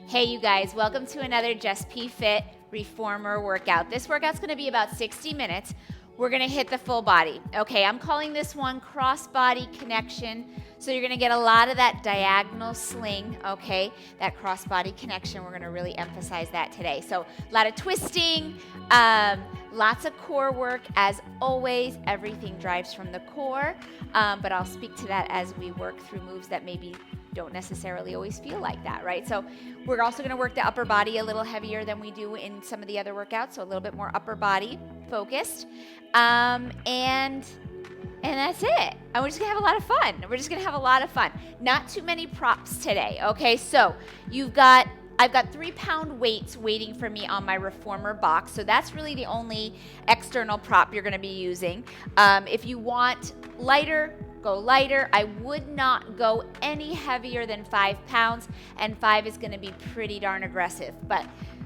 Hey you guys, welcome to another JessPFit reformer workout. This workout's gonna be about 60 minutes. We're gonna hit the full body. Okay, I'm calling this one Crossbody Connection. So you're gonna get a lot of that diagonal sling, okay? That crossbody connection, we're gonna really emphasize that today. So a lot of twisting, lots of core work. As always, everything drives from the core, but I'll speak to that as we work through moves that maybe don't necessarily always feel like that, right? So we're also gonna work the upper body a little heavier than we do in some of the other workouts, so a little bit more upper body focused. And that's it. And we're just gonna have a lot of fun. We're just gonna have a lot of fun. Not too many props today, okay? So I've got 3-pound weights waiting for me on my reformer box. So that's really the only external prop you're gonna be using. If you want lighter, go lighter. I would not go any heavier than 5 pounds, and 5 is gonna be pretty darn aggressive. But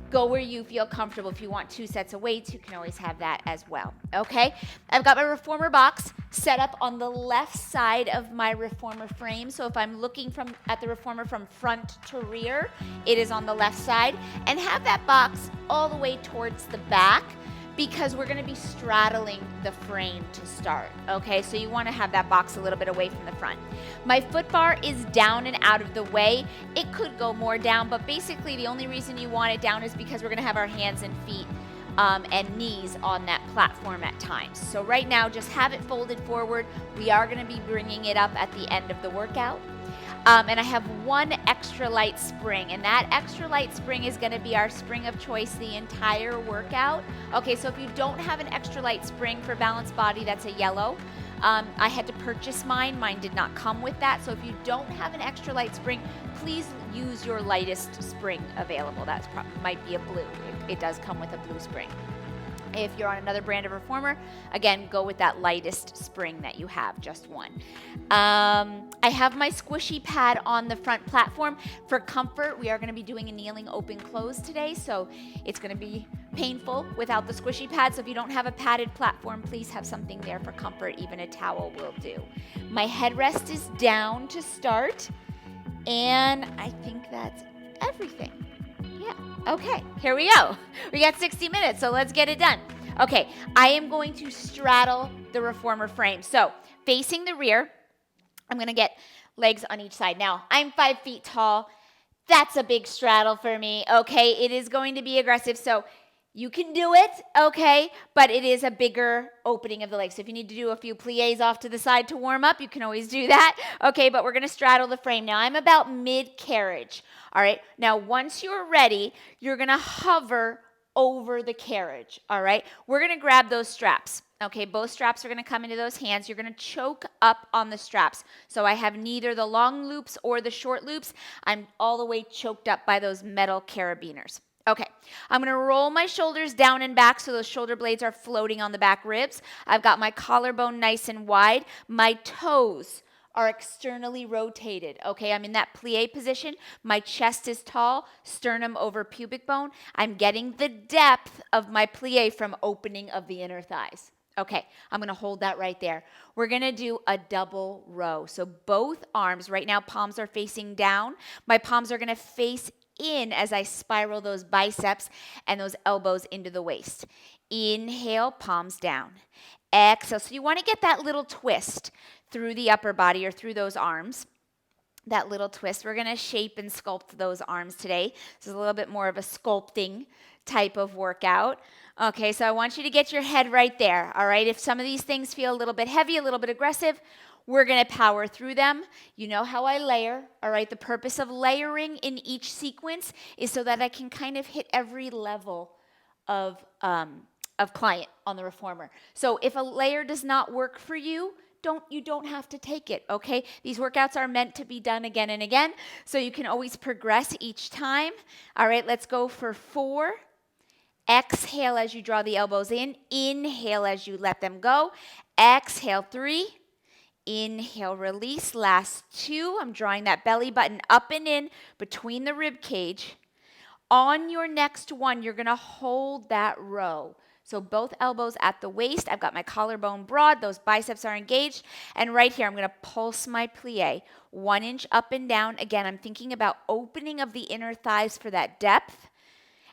go where you feel comfortable. If you want 2 sets of weights, you can always have that as well, okay? I've got my reformer box set up on the left side of my reformer frame. So if I'm looking at the reformer from front to rear, it is on the left side. And have that box all the way towards the back, because we're gonna be straddling the frame to start, okay? So you wanna have that box a little bit away from the front. My foot bar is down and out of the way. It could go more down, but basically the only reason you want it down is because we're gonna have our hands and feet and knees on that platform at times. So right now, just have it folded forward. We are gonna be bringing it up at the end of the workout. And I have 1 extra light spring, and that extra light spring is gonna be our spring of choice the entire workout. Okay, so if you don't have an extra light spring for balanced body, that's a yellow. I had to purchase mine. Mine did not come with that. So if you don't have an extra light spring, please use your lightest spring available. That might be a blue. It does come with a blue spring. If you're on another brand of reformer, again, go with that lightest spring that you have, just 1. I have my squishy pad on the front platform. For comfort, we are gonna be doing a kneeling open close today, so it's gonna be painful without the squishy pad. So if you don't have a padded platform, please have something there for comfort. Even a towel will do. My headrest is down to start, and I think that's everything. Yeah, okay, here we go. We got 60 minutes, so let's get it done. Okay, I am going to straddle the reformer frame. So facing the rear, I'm gonna get legs on each side. Now, I'm 5 feet tall. That's a big straddle for me, okay? It is going to be aggressive, so you can do it, okay? But it is a bigger opening of the legs. So if you need to do a few plies off to the side to warm up, you can always do that, okay? But we're gonna straddle the frame. Now, I'm about mid-carriage, all right? Now, once you're ready, you're gonna hover over the carriage, all right? We're gonna grab those straps, okay? Both straps are gonna come into those hands. You're gonna choke up on the straps. So I have neither the long loops or the short loops. I'm all the way choked up by those metal carabiners. Okay, I'm gonna roll my shoulders down and back so those shoulder blades are floating on the back ribs. I've got my collarbone nice and wide. My toes are externally rotated, okay? I'm in that plie position. My chest is tall, sternum over pubic bone. I'm getting the depth of my plie from opening of the inner thighs. Okay, I'm gonna hold that right there. We're gonna do a double row. So both arms, right now palms are facing down. My palms are gonna face in as I spiral those biceps and those elbows into the waist. Inhale, palms down. Exhale. So you want to get that little twist through the upper body or through those arms. That little twist. We're going to shape and sculpt those arms today. This is a little bit more of a sculpting type of workout. Okay, so I want you to get your head right there, all right? If some of these things feel a little bit heavy, a little bit aggressive, we're gonna power through them. You know how I layer, all right? The purpose of layering in each sequence is so that I can kind of hit every level of client on the reformer. So if a layer does not work for you, you don't have to take it, okay? These workouts are meant to be done again and again, so you can always progress each time. All right, let's go for 4. Exhale as you draw the elbows in. Inhale as you let them go. Exhale, 3. Inhale, release. Last 2. I'm drawing that belly button up and in between the rib cage. On your next one, you're going to hold that row. So both elbows at the waist. I've got my collarbone broad. Those biceps are engaged. And right here, I'm going to pulse my plie. 1 inch up and down. Again, I'm thinking about opening of the inner thighs for that depth.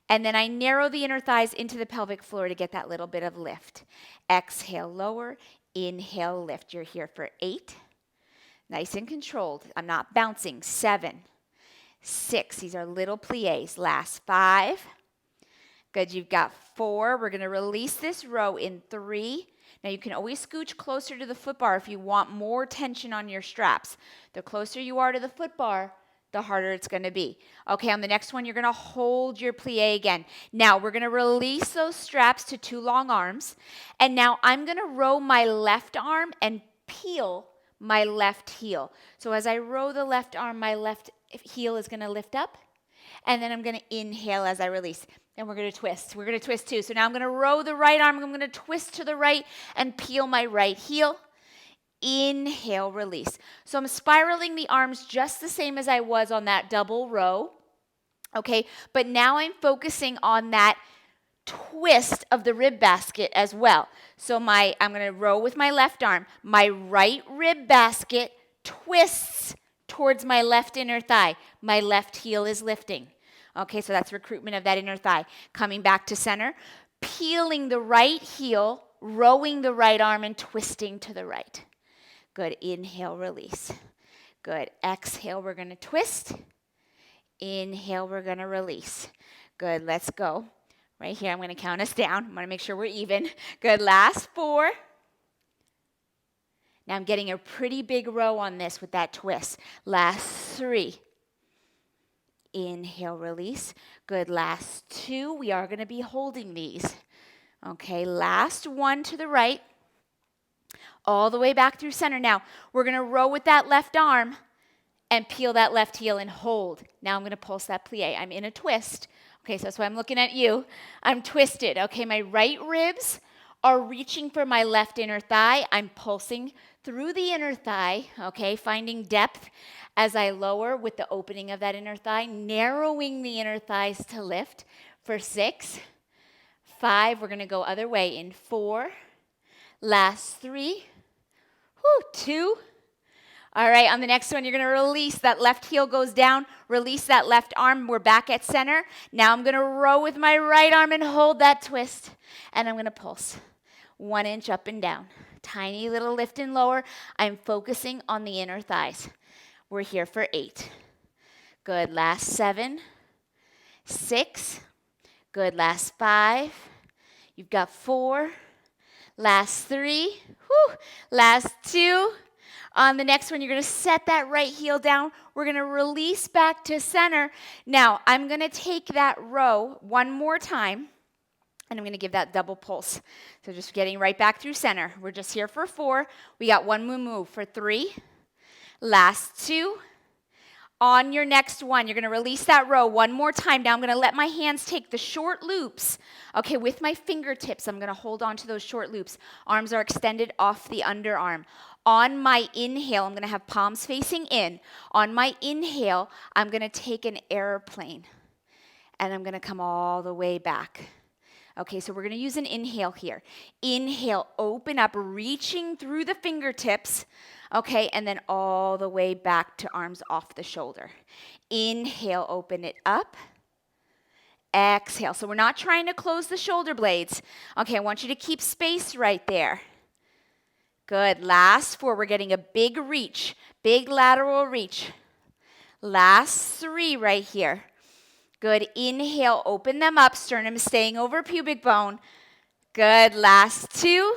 And then I narrow the inner thighs into the pelvic floor to get that little bit of lift. Exhale, lower. Inhale, lift. You're here for 8. Nice and controlled. I'm not bouncing. 7, 6. These are little plies. Last 5. Good. You've got 4. We're going to release this row in 3. Now you can always scooch closer to the foot bar if you want more tension on your straps. The closer you are to the foot bar, the harder it's going to be. Okay, on the next one, you're going to hold your plie again. Now, we're going to release those straps to 2 long arms. And now I'm going to row my left arm and peel my left heel. So as I row the left arm, my left heel is going to lift up. And then I'm going to inhale as I release. And we're going to twist. We're going to twist too. So now I'm going to row the right arm. I'm going to twist to the right and peel my right heel. Inhale, release. So I'm spiraling the arms just the same as I was on that double row. Okay, but now I'm focusing on that twist of the rib basket as well. So I'm going to row with my left arm. My right rib basket twists towards my left inner thigh. My left heel is lifting. Okay, so that's recruitment of that inner thigh. Coming back to center, peeling the right heel, rowing the right arm, and twisting to the right. Good. Inhale, release. Good. Exhale, we're going to twist. Inhale, we're going to release. Good. Let's go. Right here, I'm going to count us down. I'm going to make sure we're even. Good. Last 4. Now I'm getting a pretty big row on this with that twist. Last 3. Inhale, release. Good. Last 2. We are going to be holding these. Okay. Last 1 to the right. All the way back through center. Now, we're going to row with that left arm and peel that left heel and hold. Now I'm going to pulse that plie. I'm in a twist. Okay, so that's why I'm looking at you. I'm twisted. Okay, my right ribs are reaching for my left inner thigh. I'm pulsing through the inner thigh, okay, finding depth as I lower with the opening of that inner thigh, narrowing the inner thighs to lift for 6. 5, we're going to go other way in 4. Last 3. 2. All right, on the next one, you're going to release. That left heel goes down. Release that left arm. We're back at center. Now I'm going to row with my right arm and hold that twist. And I'm going to pulse. 1 inch up and down. Tiny little lift and lower. I'm focusing on the inner thighs. We're here for 8. Good. Last 7. 6. Good. Last 5. You've got 4. Last 3. Last 2. On the next one, you're going to set that right heel down. We're going to release back to center. Now, I'm going to take that row one more time, and I'm going to give that double pulse. So just getting right back through center. We're just here for 4. We got one more move for 3. Last 2. On your next one, you're going to release that row one more time. Now I'm going to let my hands take the short loops. Okay, with my fingertips, I'm going to hold on to those short loops. Arms are extended off the underarm. On my inhale, I'm going to have palms facing in. On my inhale, I'm going to take an airplane. And I'm going to come all the way back. Okay, so we're going to use an inhale here. Inhale, open up, reaching through the fingertips. Okay, and then all the way back to arms off the shoulder. Inhale, open it up. Exhale. So we're not trying to close the shoulder blades. Okay, I want you to keep space right there. Good. Last 4. We're getting a big reach, big lateral reach. Last 3 right here. Good. Inhale, open them up. Sternum staying over pubic bone. Good. Last 2.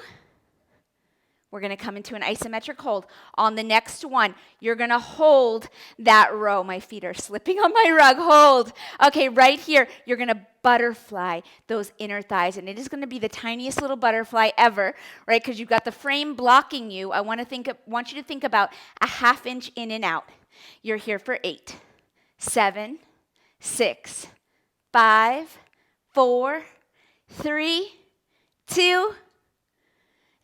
We're going to come into an isometric hold. On the next one, you're going to hold that row. My feet are slipping on my rug. Hold. Okay, right here, you're going to butterfly those inner thighs. And it is going to be the tiniest little butterfly ever, right? Because you've got the frame blocking you. I want you to think about a ½ inch in and out. You're here for 8, 7, 6, 5, 4, 3, 2,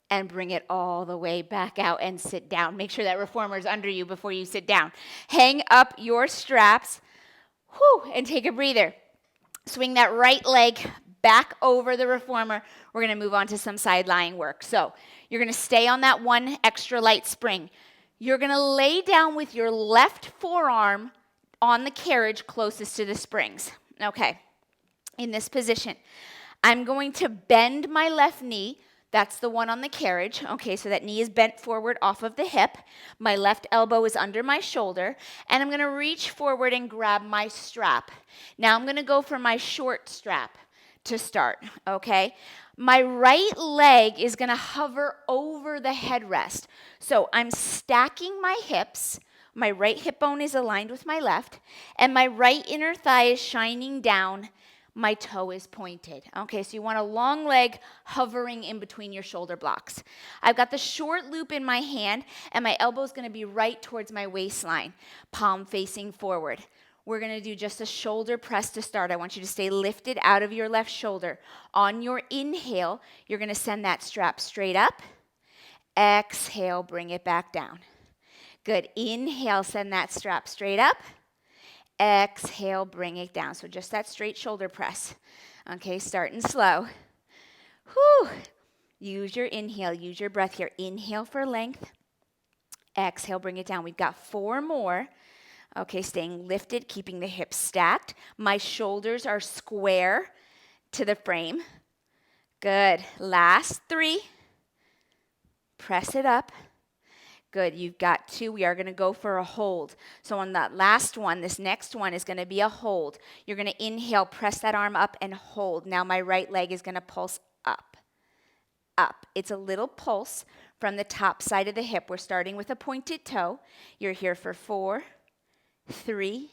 and bring it all the way back out and sit down. Make sure that reformer's under you before you sit down. Hang up your straps, and take a breather. Swing that right leg back over the reformer. We're going to move on to some side lying work. So you're going to stay on that one extra light spring. You're going to lay down with your left forearm on the carriage closest to the springs. Okay, in this position, I'm going to bend my left knee. That's the one on the carriage. Okay, so that knee is bent forward off of the hip. My left elbow is under my shoulder. And I'm going to reach forward and grab my strap. Now I'm going to go for my short strap to start, okay? My right leg is going to hover over the headrest. So I'm stacking my hips. My right hip bone is aligned with my left. And my right inner thigh is shining down. My toe is pointed. Okay, so you want a long leg hovering in between your shoulder blocks. I've got the short loop in my hand, and my elbow is going to be right towards my waistline, palm facing forward. We're going to do just a shoulder press to start. I want you to stay lifted out of your left shoulder. On your inhale, you're going to send that strap straight up. Exhale, bring it back down. Good. Inhale, send that strap straight up. Exhale, bring it down. So just that straight shoulder press. Okay, starting slow. Whew. Use your inhale, use your breath here. Inhale for length. Exhale, bring it down. We've got 4 more. Okay, staying lifted, keeping the hips stacked. My shoulders are square to the frame. Good. Last 3. Press it up. Good, you've got 2. We are going to go for a hold. So on that last one, this next one is going to be a hold. You're going to inhale, press that arm up and hold. Now my right leg is going to pulse up, up. It's a little pulse from the top side of the hip. We're starting with a pointed toe. You're here for 4, 3,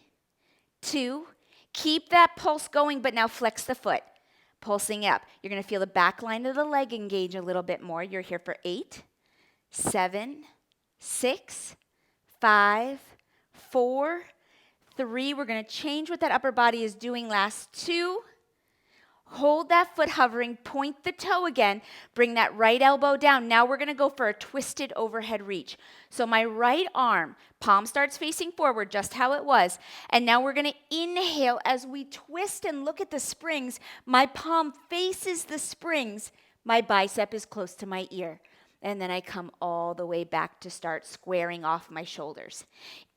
2. Keep that pulse going, but now flex the foot, pulsing up. You're going to feel the back line of the leg engage a little bit more. You're here for 8, 7, 6, 5, 4, 3. We're going to change what that upper body is doing. Last 2. Hold that foot hovering. Point the toe again. Bring that right elbow down. Now we're going to go for a twisted overhead reach. So my right arm, palm starts facing forward, just how it was. And now we're going to inhale as we twist and look at the springs. My palm faces the springs. My bicep is close to my ear. And then I come all the way back to start squaring off my shoulders.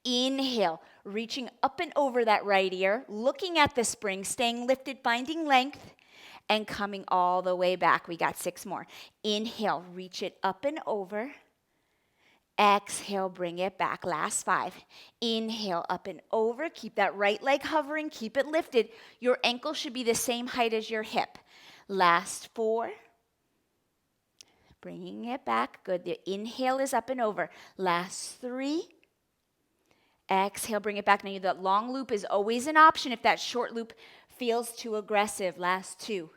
Inhale, reaching up and over that right ear, looking at the spring, staying lifted, finding length, and coming all the way back. We got 6 more. Inhale, reach it up and over. Exhale, bring it back. Last 5. Inhale, up and over. Keep that right leg hovering. Keep it lifted. Your ankle should be the same height as your hip. Last 4. Bringing it back. Good. The inhale is up and over. Last 3. Exhale, bring it back. Now, that long loop is always an option if that short loop feels too aggressive. Last 2.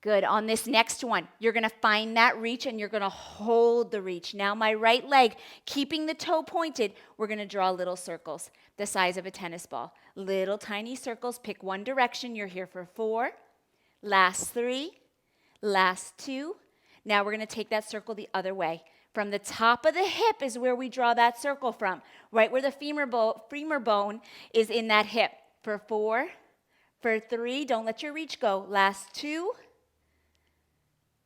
Good. On this next one, you're going to find that reach and you're going to hold the reach. Now, my right leg, keeping the toe pointed, we're going to draw little circles the size of a tennis ball. Little tiny circles. Pick one direction. You're here for 4. Last 3. Last 2. Now we're going to take that circle the other way. From the top of the hip is where we draw that circle from, right where the femur bone is in that hip. For 4, for 3, don't let your reach go. Last 2,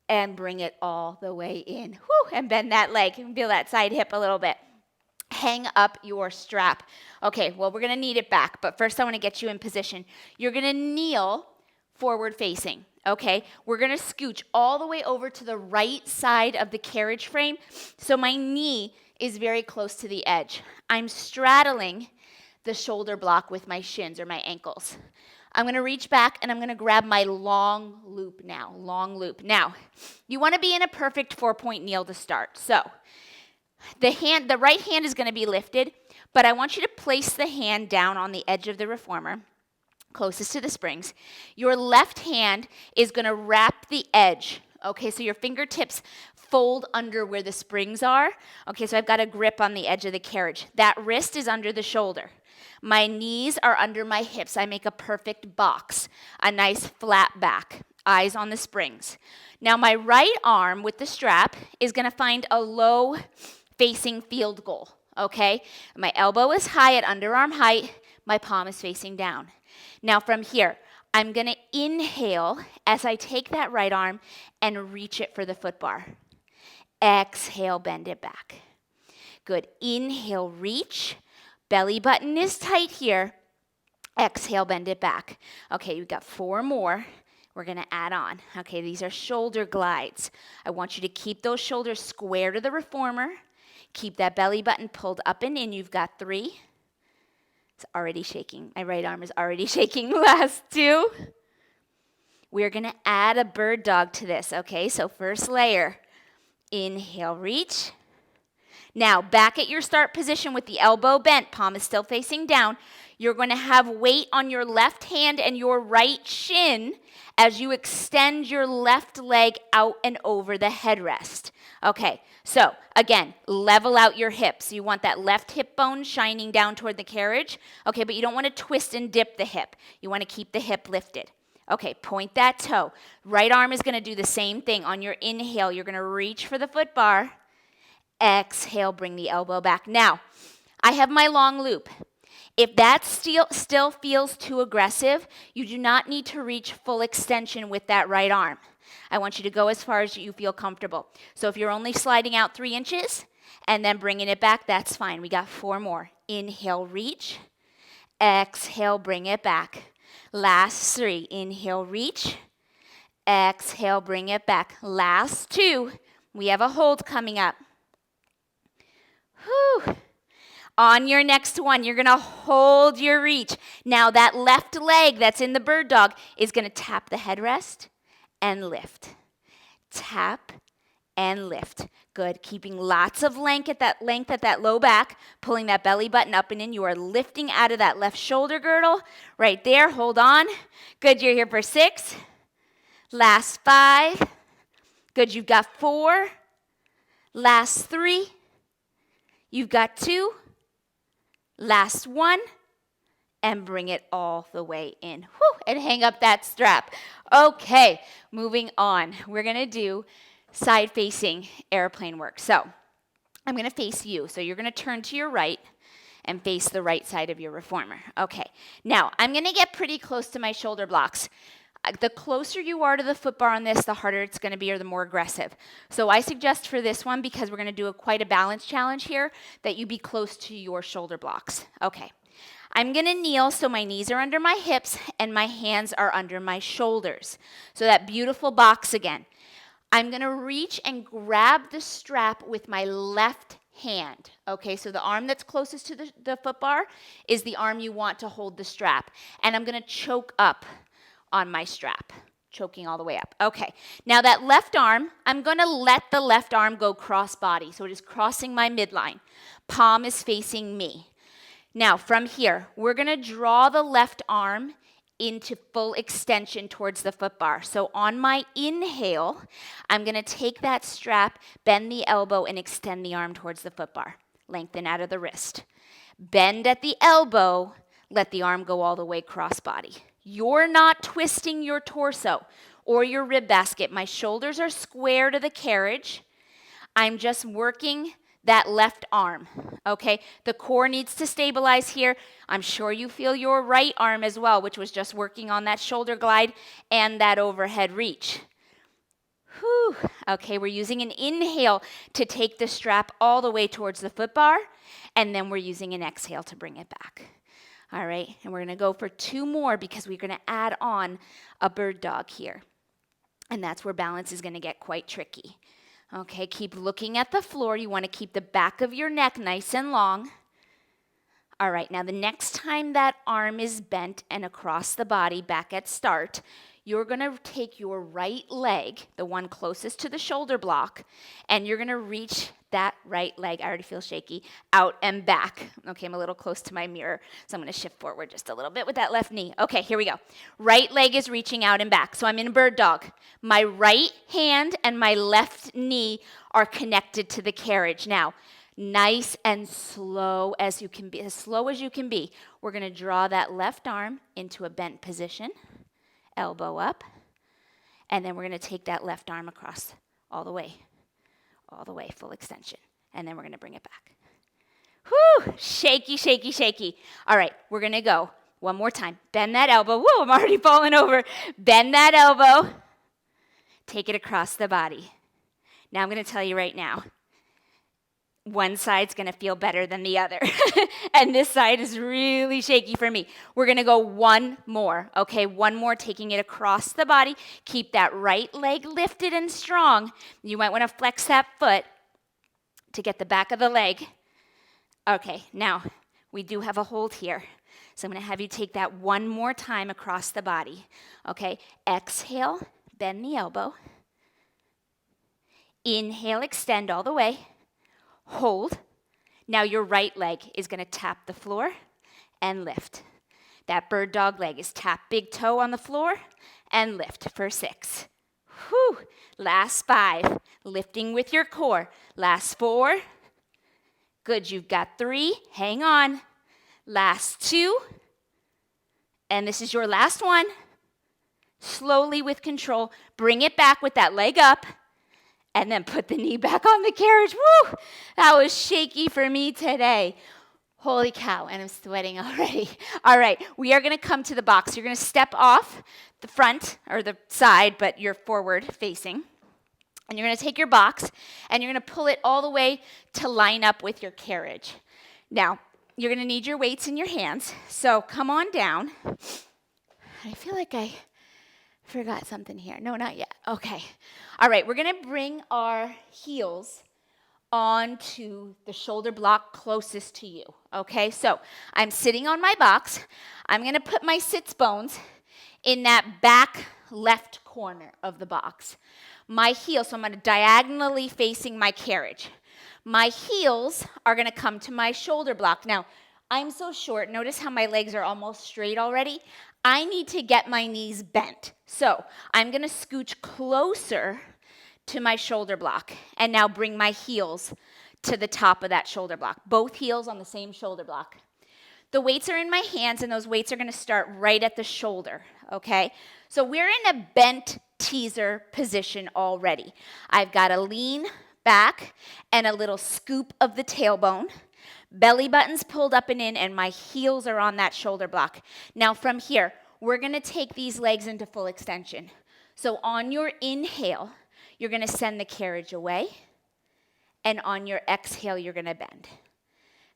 and bring it all the way in. Whew, and bend that leg. Feel that side hip a little bit. Hang up your strap. Okay, well, we're going to need it back, but first I want to get you in position. You're going to kneel forward facing. Okay, we're going to scooch all the way over to the right side of the carriage frame. So my knee is very close to the edge. I'm straddling the shoulder block with my shins or my ankles. I'm going to reach back and I'm going to grab my long loop now. Long loop. Now, you want to be in a perfect 4-point kneel to start. So the right hand is going to be lifted, but I want you to place the hand down on the edge of the reformer, closest to the springs. Your left hand is going to wrap the edge. Okay, so your fingertips fold under where the springs are. Okay, so I've got a grip on the edge of the carriage. That wrist is under the shoulder. My knees are under my hips. I make a perfect box, a nice flat back, eyes on the springs. Now my right arm with the strap is going to find a low facing field goal. Okay, my elbow is high at underarm height. My palm is facing down. Now from here, I'm going to inhale as I take that right arm and reach it for the foot bar. Exhale, bend it back. Good. Inhale, reach. Belly button is tight here. Exhale, bend it back. Okay, we've got 4 more. We're going to add on. Okay, these are shoulder glides. I want you to keep those shoulders square to the reformer. Keep that belly button pulled up and in. You've got 3. It's already shaking. My right arm is already shaking. Last 2. We're going to add a bird dog to this. Okay, so first layer. Inhale, reach. Now, back at your start position with the elbow bent, palm is still facing down. You're going to have weight on your left hand and your right shin as you extend your left leg out and over the headrest. Okay, so again, level out your hips. You want that left hip bone shining down toward the carriage. Okay, but you don't want to twist and dip the hip. You want to keep the hip lifted. Okay, point that toe. Right arm is going to do the same thing. On your inhale, you're going to reach for the foot bar. Exhale, bring the elbow back. Now, I have my long loop. If that still feels too aggressive, you do not need to reach full extension with that right arm. I want you to go as far as you feel comfortable. So if you're only sliding out 3 inches and then bringing it back, that's fine. We got 4 more. Inhale, reach. Exhale, bring it back. Last 3. Inhale, reach. Exhale, bring it back. Last 2. We have a hold coming up. Whew. On your next one, you're going to hold your reach. Now that left leg that's in the bird dog is going to tap the headrest and lift. Tap and lift. Good. Keeping lots of length at that low back, pulling that belly button up and in. You are lifting out of that left shoulder girdle. Right there. Hold on. Good. You're here for 6. Last 5. Good. You've got 4. Last 3. You've got 2. Last 1. And bring it all the way in. Whew, and hang up that strap. Okay, moving on. We're going to do side-facing airplane work. So I'm going to face you. So you're going to turn to your right and face the right side of your reformer. Okay, now I'm going to get pretty close to my shoulder blocks. The closer you are to the foot bar on this, the harder it's going to be or the more aggressive. So I suggest for this one, because we're going to do quite a balance challenge here, that you be close to your shoulder blocks. Okay. I'm going to kneel so my knees are under my hips and my hands are under my shoulders. So that beautiful box again. I'm going to reach and grab the strap with my left hand. Okay, so the arm that's closest to the foot bar is the arm you want to hold the strap. And I'm going to choke up on my strap, choking all the way up. Okay, now that left arm, I'm going to let the left arm go crossbody. So it is crossing my midline. Palm is facing me. Now, from here, we're going to draw the left arm into full extension towards the foot bar. So on my inhale, I'm going to take that strap, bend the elbow, and extend the arm towards the foot bar. Lengthen out of the wrist. Bend at the elbow, let the arm go all the way crossbody. You're not twisting your torso or your rib basket. My shoulders are square to the carriage. I'm just working that left arm, okay? The core needs to stabilize here. I'm sure you feel your right arm as well, which was just working on that shoulder glide and that overhead reach. Whew. Okay, we're using an inhale to take the strap all the way towards the foot bar, and then we're using an exhale to bring it back. All right, and we're going to go for 2 more because we're going to add on a bird dog here. And that's where balance is going to get quite tricky. Okay, keep looking at the floor. You want to keep the back of your neck nice and long. All right, now the next time that arm is bent and across the body back at start, you're going to take your right leg, the one closest to the shoulder block, and you're going to reach that right leg, I already feel shaky, out and back. Okay, I'm a little close to my mirror, so I'm going to shift forward just a little bit with that left knee. Okay, here we go. Right leg is reaching out and back, so I'm in bird dog. My right hand and my left knee are connected to the carriage. Now, nice and slow as you can be, as slow as you can be. We're going to draw that left arm into a bent position, elbow up, and then we're going to take that left arm across all the way, full extension, and then we're going to bring it back. Whew, shaky, shaky, shaky. All right, we're going to go One more time. Bend that elbow. Whoa, I'm already falling over. Bend that elbow. Take it across the body. Now I'm going to tell you right now, one side's going to feel better than the other. And this side is really shaky for me. We're going to go one more, okay? One more, taking it across the body. Keep that right leg lifted and strong. You might want to flex that foot to get the back of the leg. Okay, now we do have a hold here. So I'm going to have you take that one more time across the body. Okay, exhale, bend the elbow. Inhale, extend all the way. Hold. Now your right leg is going to tap the floor and lift. That bird dog leg is tap big toe on the floor and lift for 6. Whew. Last 5. Lifting with your core. Last 4. Good, you've got 3. Hang on. Last 2. And this is your last one. Slowly with control, bring it back with that leg up. And then put the knee back on the carriage. Woo! That was shaky for me today. Holy cow, and I'm sweating already. All right, we are going to come to the box. You're going to step off the front or the side, but you're forward facing. And you're going to take your box, and you're going to pull it all the way to line up with your carriage. Now, you're going to need your weights in your hands. So come on down. I feel like I forgot something here. No, not yet. Okay. All right, we're going to bring our heels onto the shoulder block closest to you. Okay, so I'm sitting on my box. I'm going to put my sits bones in that back left corner of the box. My heels, so I'm going to diagonally facing my carriage. My heels are going to come to my shoulder block. Now, I'm so short. Notice how my legs are almost straight already. I need to get my knees bent. So I'm going to scooch closer to my shoulder block and now bring my heels to the top of that shoulder block. Both heels on the same shoulder block. The weights are in my hands, and those weights are going to start right at the shoulder, okay? So we're in a bent teaser position already. I've got a lean back and a little scoop of the tailbone. Belly button's pulled up and in, and my heels are on that shoulder block. Now from here, we're going to take these legs into full extension. So on your inhale, you're going to send the carriage away, and on your exhale, you're going to bend.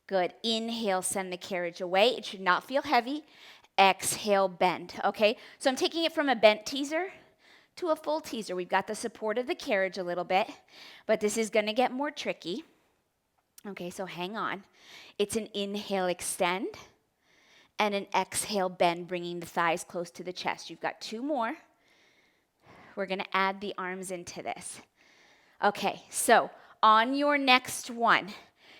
Good. Inhale, send the carriage away. It should not feel heavy. Exhale, bend. Okay? So I'm taking it from a bent teaser to a full teaser. We've got the support of the carriage a little bit, but this is going to get more tricky. Okay, so hang on. It's an inhale, extend, and an exhale, bend, bringing the thighs close to the chest. You've got 2 more. We're going to add the arms into this. Okay, so on your next one,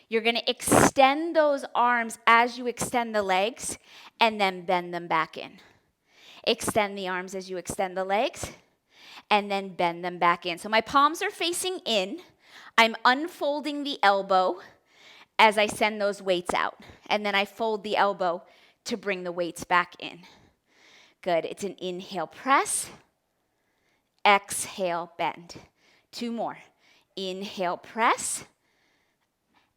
you're going to extend those arms as you extend the legs, and then bend them back in. Extend the arms as you extend the legs, and then bend them back in. So my palms are facing in. I'm unfolding the elbow as I send those weights out. And then I fold the elbow to bring the weights back in. Good. It's an inhale, press. Exhale, bend. 2 more. Inhale, press.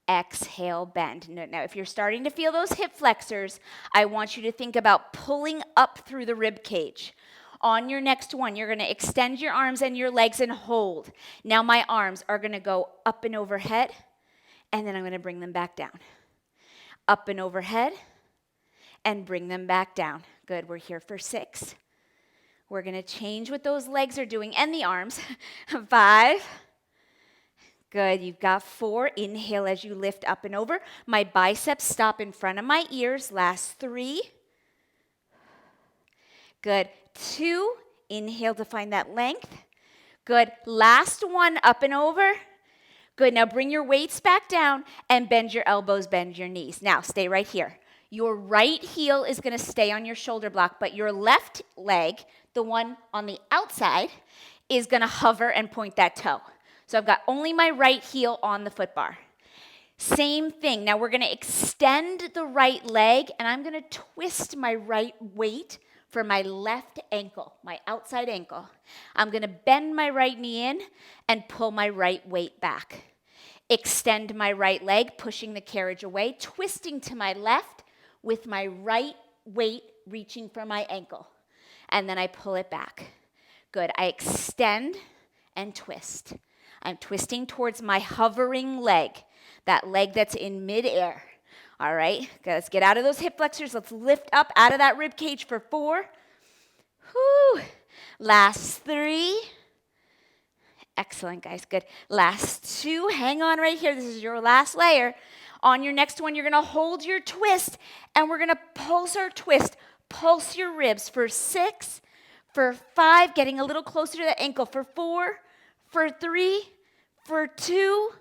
Exhale, bend. Now, if you're starting to feel those hip flexors, I want you to think about pulling up through the rib cage. On your next one, you're going to extend your arms and your legs and hold. Now my arms are going to go up and overhead, and then I'm going to bring them back down. Up and overhead, and bring them back down. Good, we're here for 6. We're going to change what those legs are doing, and the arms. 5. Good, you've got 4. Inhale as you lift up and over. My biceps stop in front of my ears. Last 3. Good. 2, inhale to find that length. Good. Last one, up and over. Good. Now bring your weights back down and bend your elbows, bend your knees. Now stay right here. Your right heel is going to stay on your shoulder block, but your left leg, the one on the outside, is going to hover and point that toe. So I've got only my right heel on the foot bar. Same thing. Now we're going to extend the right leg, and I'm going to twist my right weight for my left ankle, my outside ankle. I'm going to bend my right knee in and pull my right weight back. Extend my right leg, pushing the carriage away, twisting to my left with my right weight reaching for my ankle. And then I pull it back. Good. I extend and twist. I'm twisting towards my hovering leg, that leg that's in midair. All right, okay, let's get out of those hip flexors. Let's lift up out of that rib cage for 4. Whew. Last 3. Excellent, guys, good. Last 2, hang on right here. This is your last layer. On your next one, you're gonna hold your twist, and we're gonna pulse our twist. Pulse your ribs for 6, for 5, getting a little closer to the ankle, for 4, for 3, for 2,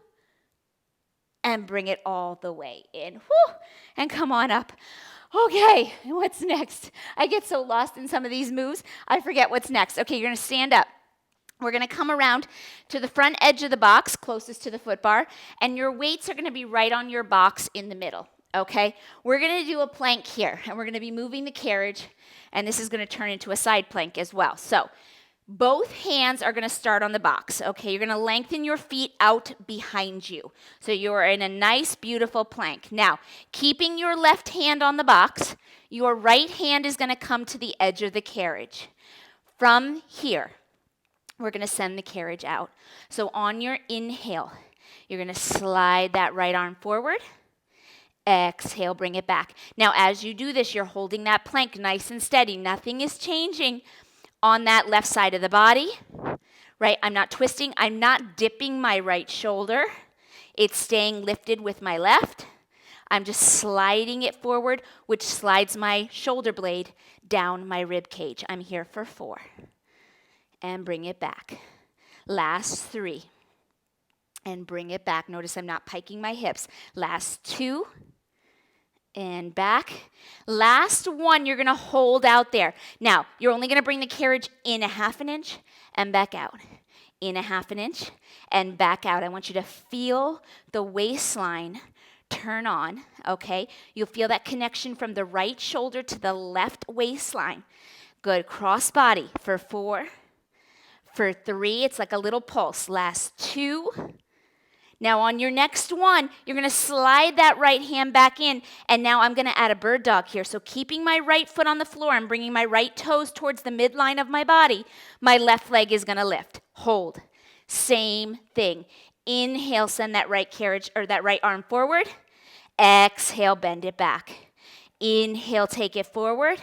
and bring it all the way in. Whew, and come on up. Okay, what's next? I get so lost in some of these moves, I forget what's next. Okay, you're gonna stand up. We're gonna come around to the front edge of the box, closest to the foot bar, and your weights are gonna be right on your box in the middle, okay? We're gonna do a plank here, and we're gonna be moving the carriage, and this is gonna turn into a side plank as well. So, both hands are gonna start on the box, okay? You're gonna lengthen your feet out behind you. So you're in a nice, beautiful plank. Now, keeping your left hand on the box, your right hand is gonna come to the edge of the carriage. From here, we're gonna send the carriage out. So on your inhale, you're gonna slide that right arm forward. Exhale, bring it back. Now, as you do this, you're holding that plank nice and steady. Nothing is changing on that left side of the body, right? I'm not twisting. I'm not dipping my right shoulder. It's staying lifted with my left. I'm just sliding it forward, which slides my shoulder blade down my rib cage. I'm here for 4. And bring it back. Last 3. And bring it back. Notice I'm not piking my hips. Last 2. And back. Last 1, you're gonna hold out there. Now, you're only gonna bring the carriage in a 1/2 inch and back out. In a 1/2 inch and back out. I want you to feel the waistline turn on, okay? You'll feel that connection from the right shoulder to the left waistline. Good, cross body for 4. For 3, it's like a little pulse. Last 2. Now on your next one, you're gonna slide that right hand back in, and now I'm gonna add a bird dog here. So keeping my right foot on the floor, I'm bringing my right toes towards the midline of my body. My left leg is gonna lift. Hold. Same thing. Inhale, send that right carriage or that right arm forward. Exhale, bend it back. Inhale, take it forward.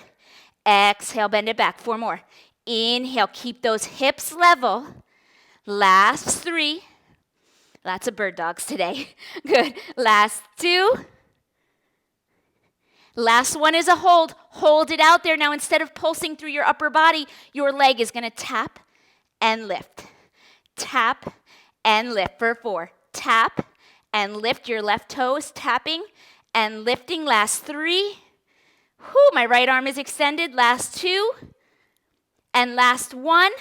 Exhale, bend it back. 4 more. Inhale, keep those hips level. Last 3. Lots of bird dogs today. Good. Last 2. Last one is a hold. Hold it out there. Now, instead of pulsing through your upper body, your leg is going to tap and lift. Tap and lift for 4. Tap and lift your left toes, tapping and lifting. Last 3. Whew, my right arm is extended. Last 2. And last 1.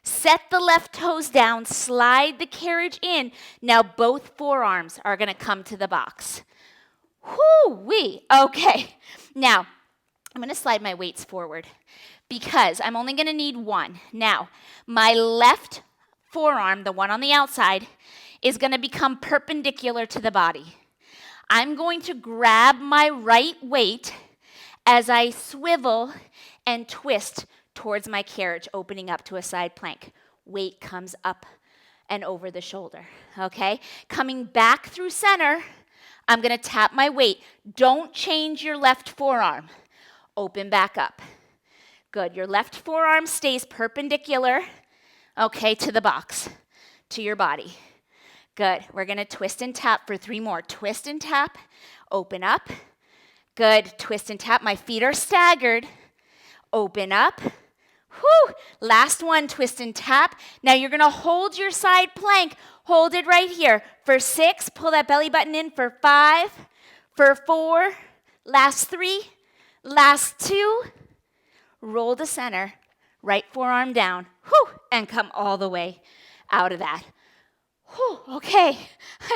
Set the left toes down, slide the carriage in. Now both forearms are gonna come to the box. Whoo-wee, okay. Now, I'm gonna slide my weights forward because I'm only gonna need 1. Now, my left forearm, the one on the outside, is gonna become perpendicular to the body. I'm going to grab my right weight as I swivel and twist towards my carriage, opening up to a side plank. Weight comes up and over the shoulder, okay? Coming back through center, I'm gonna tap my weight. Don't change your left forearm. Open back up. Good, your left forearm stays perpendicular, okay, to the box, to your body. Good, we're gonna twist and tap for 3 more. Twist and tap, open up. Good, twist and tap, my feet are staggered. Open up. Whew. Last one, twist and tap. Now you're gonna hold your side plank. Hold it right here. For 6, pull that belly button in. For 5, for 4, last 3, last 2. Roll to center, right forearm down. Whew. And come all the way out of that. Whew. Okay,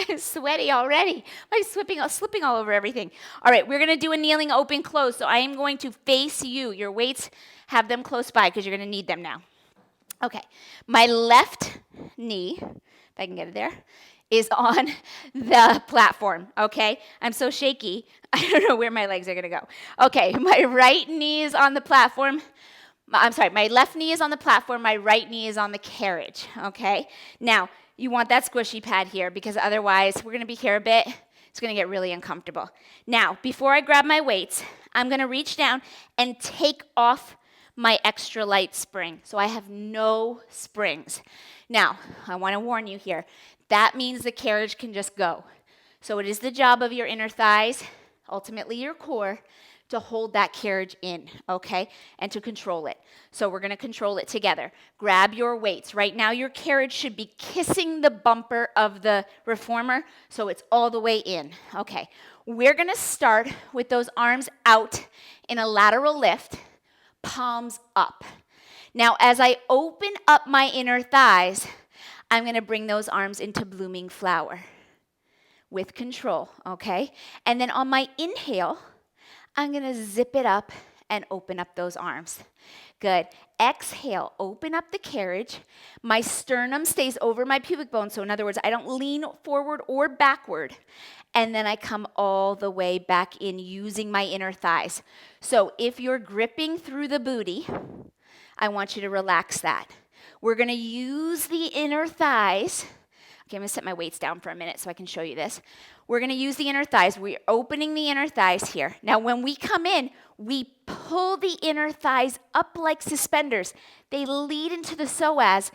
I'm sweaty already. I'm slipping all over everything. All right, we're gonna do a kneeling open close. So I am going to face you. Your weights, have them close by because you're gonna need them now. Okay, my left knee, if I can get it there, is on the platform, okay? I'm so shaky, I don't know where my legs are gonna go. Okay, my right knee is on the platform. I'm sorry, my left knee is on the platform, my right knee is on the carriage, okay? Now, you want that squishy pad here because otherwise we're gonna be here a bit. It's gonna get really uncomfortable. Now, before I grab my weights, I'm gonna reach down and take off my extra light spring. So I have no springs. Now, I wanna warn you here, that means the carriage can just go. So it is the job of your inner thighs, ultimately your core, to hold that carriage in, okay, and to control it. So we're gonna control it together. Grab your weights. Right now your carriage should be kissing the bumper of the reformer, so it's all the way in. Okay, we're gonna start with those arms out in a lateral lift, palms up. Now as I open up my inner thighs, I'm gonna bring those arms into blooming flower with control, okay? And then on my inhale, I'm gonna zip it up and open up those arms. Good. Exhale, open up the carriage. My sternum stays over my pubic bone. So in other words, I don't lean forward or backward. And then I come all the way back in using my inner thighs. So if you're gripping through the booty, I want you to relax that. We're gonna use the inner thighs. Okay, I'm gonna set my weights down for a minute so I can show you this. We're gonna use the inner thighs. We're opening the inner thighs here. Now, when we come in, we pull the inner thighs up like suspenders. They lead into the psoas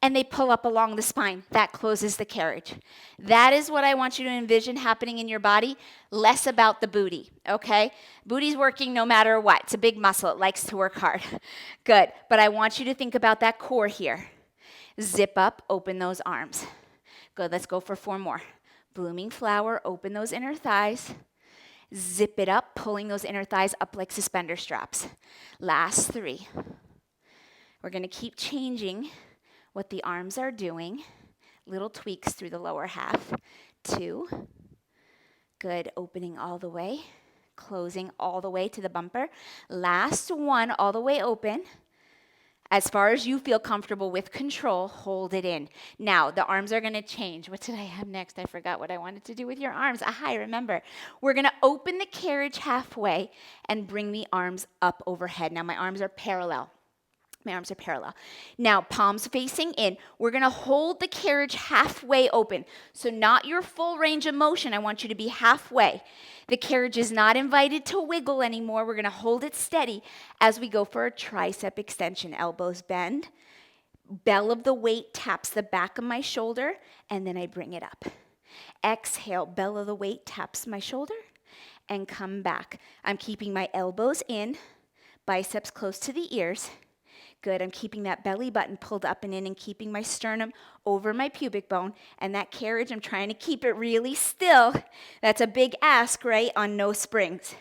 and they pull up along the spine. That closes the carriage. That is what I want you to envision happening in your body, less about the booty, okay? Booty's working no matter what. It's a big muscle. It likes to work hard. Good. But I want you to think about that core here. Zip up, open those arms. Good, let's go for 4 more. Blooming flower, open those inner thighs. Zip it up, pulling those inner thighs up like suspender straps. Last 3. We're gonna keep changing what the arms are doing. Little tweaks through the lower half. 2. Good, opening all the way. Closing all the way to the bumper. Last 1, all the way open. As far as you feel comfortable with control, hold it in. Now, the arms are gonna change. What did I have next? I forgot what I wanted to do with your arms. Aha, I remember. We're gonna open the carriage halfway and bring the arms up overhead. Now, my arms are parallel. My arms are parallel. Now, palms facing in. We're gonna hold the carriage halfway open. So not your full range of motion. I want you to be halfway. The carriage is not invited to wiggle anymore. We're gonna hold it steady as we go for a tricep extension. Elbows bend. Bell of the weight taps the back of my shoulder, and then I bring it up. Exhale, bell of the weight taps my shoulder, and come back. I'm keeping my elbows in, biceps close to the ears. Good, I'm keeping that belly button pulled up and in and keeping my sternum over my pubic bone. And that carriage, I'm trying to keep it really still. That's a big ask, right, on no springs.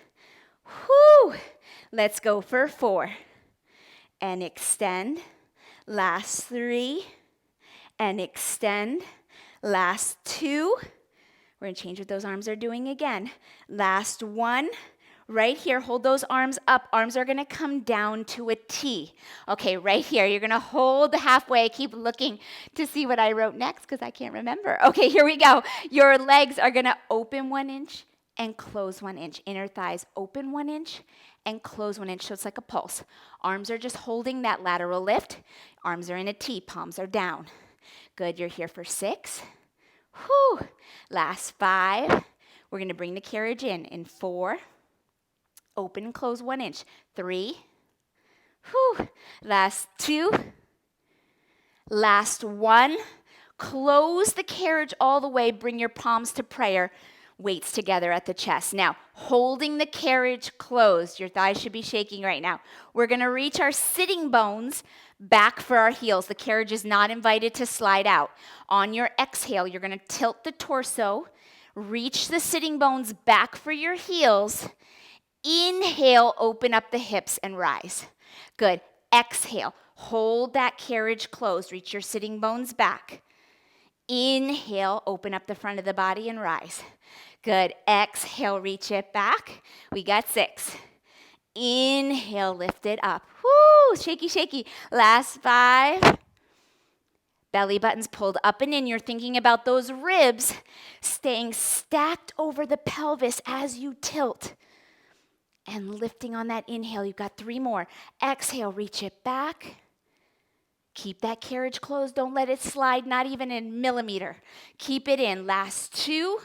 Whew! Let's go for 4. And extend. Last 3. And extend. Last 2. We're gonna change what those arms are doing again. Last 1. Right here, hold those arms up. Arms are gonna come down to a T. Okay, right here, you're gonna hold halfway. Keep looking to see what I wrote next because I can't remember. Okay, here we go. Your legs are gonna open 1 inch and close 1 inch. Inner thighs open 1 inch and close 1 inch, so it's like a pulse. Arms are just holding that lateral lift. Arms are in a T, palms are down. Good, you're here for 6. Whew. Last 5. We're gonna bring the carriage in 4. Open and close 1 inch. 3. Whew. Last 2. Last 1. Close the carriage all the way. Bring your palms to prayer. Weights together at the chest. Now, holding the carriage closed. Your thighs should be shaking right now. We're going to reach our sitting bones back for our heels. The carriage is not invited to slide out. On your exhale, you're going to tilt the torso. Reach the sitting bones back for your heels. Inhale, open up the hips and rise. Good. Exhale, hold that carriage closed. Reach your sitting bones back. Inhale, open up the front of the body and rise. Good. Exhale, reach it back. We got 6. Inhale, lift it up. Woo, shaky, shaky. Last 5. Belly button's pulled up and in. You're thinking about those ribs staying stacked over the pelvis as you tilt. And lifting on that inhale. You've got 3 more. Exhale, reach it back. Keep that carriage closed. Don't let it slide, not even a millimeter. Keep it in. Last 2.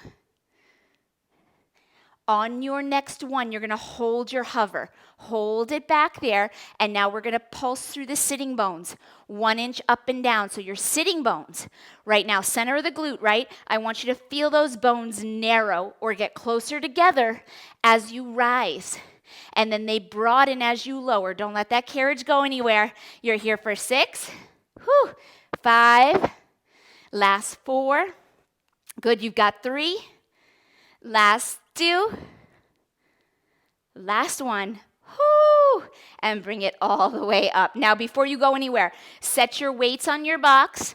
On your next one, you're going to hold your hover. Hold it back there, and now we're going to pulse through the sitting bones. 1 inch up and down. So your sitting bones, right now, center of the glute, right? I want you to feel those bones narrow or get closer together as you rise. And then they broaden as you lower. Don't let that carriage go anywhere. You're here for 6, 5, last 4. Good, you've got 3. Last 2. Last 1. And bring it all the way up. Now, before you go anywhere, set your weights on your box.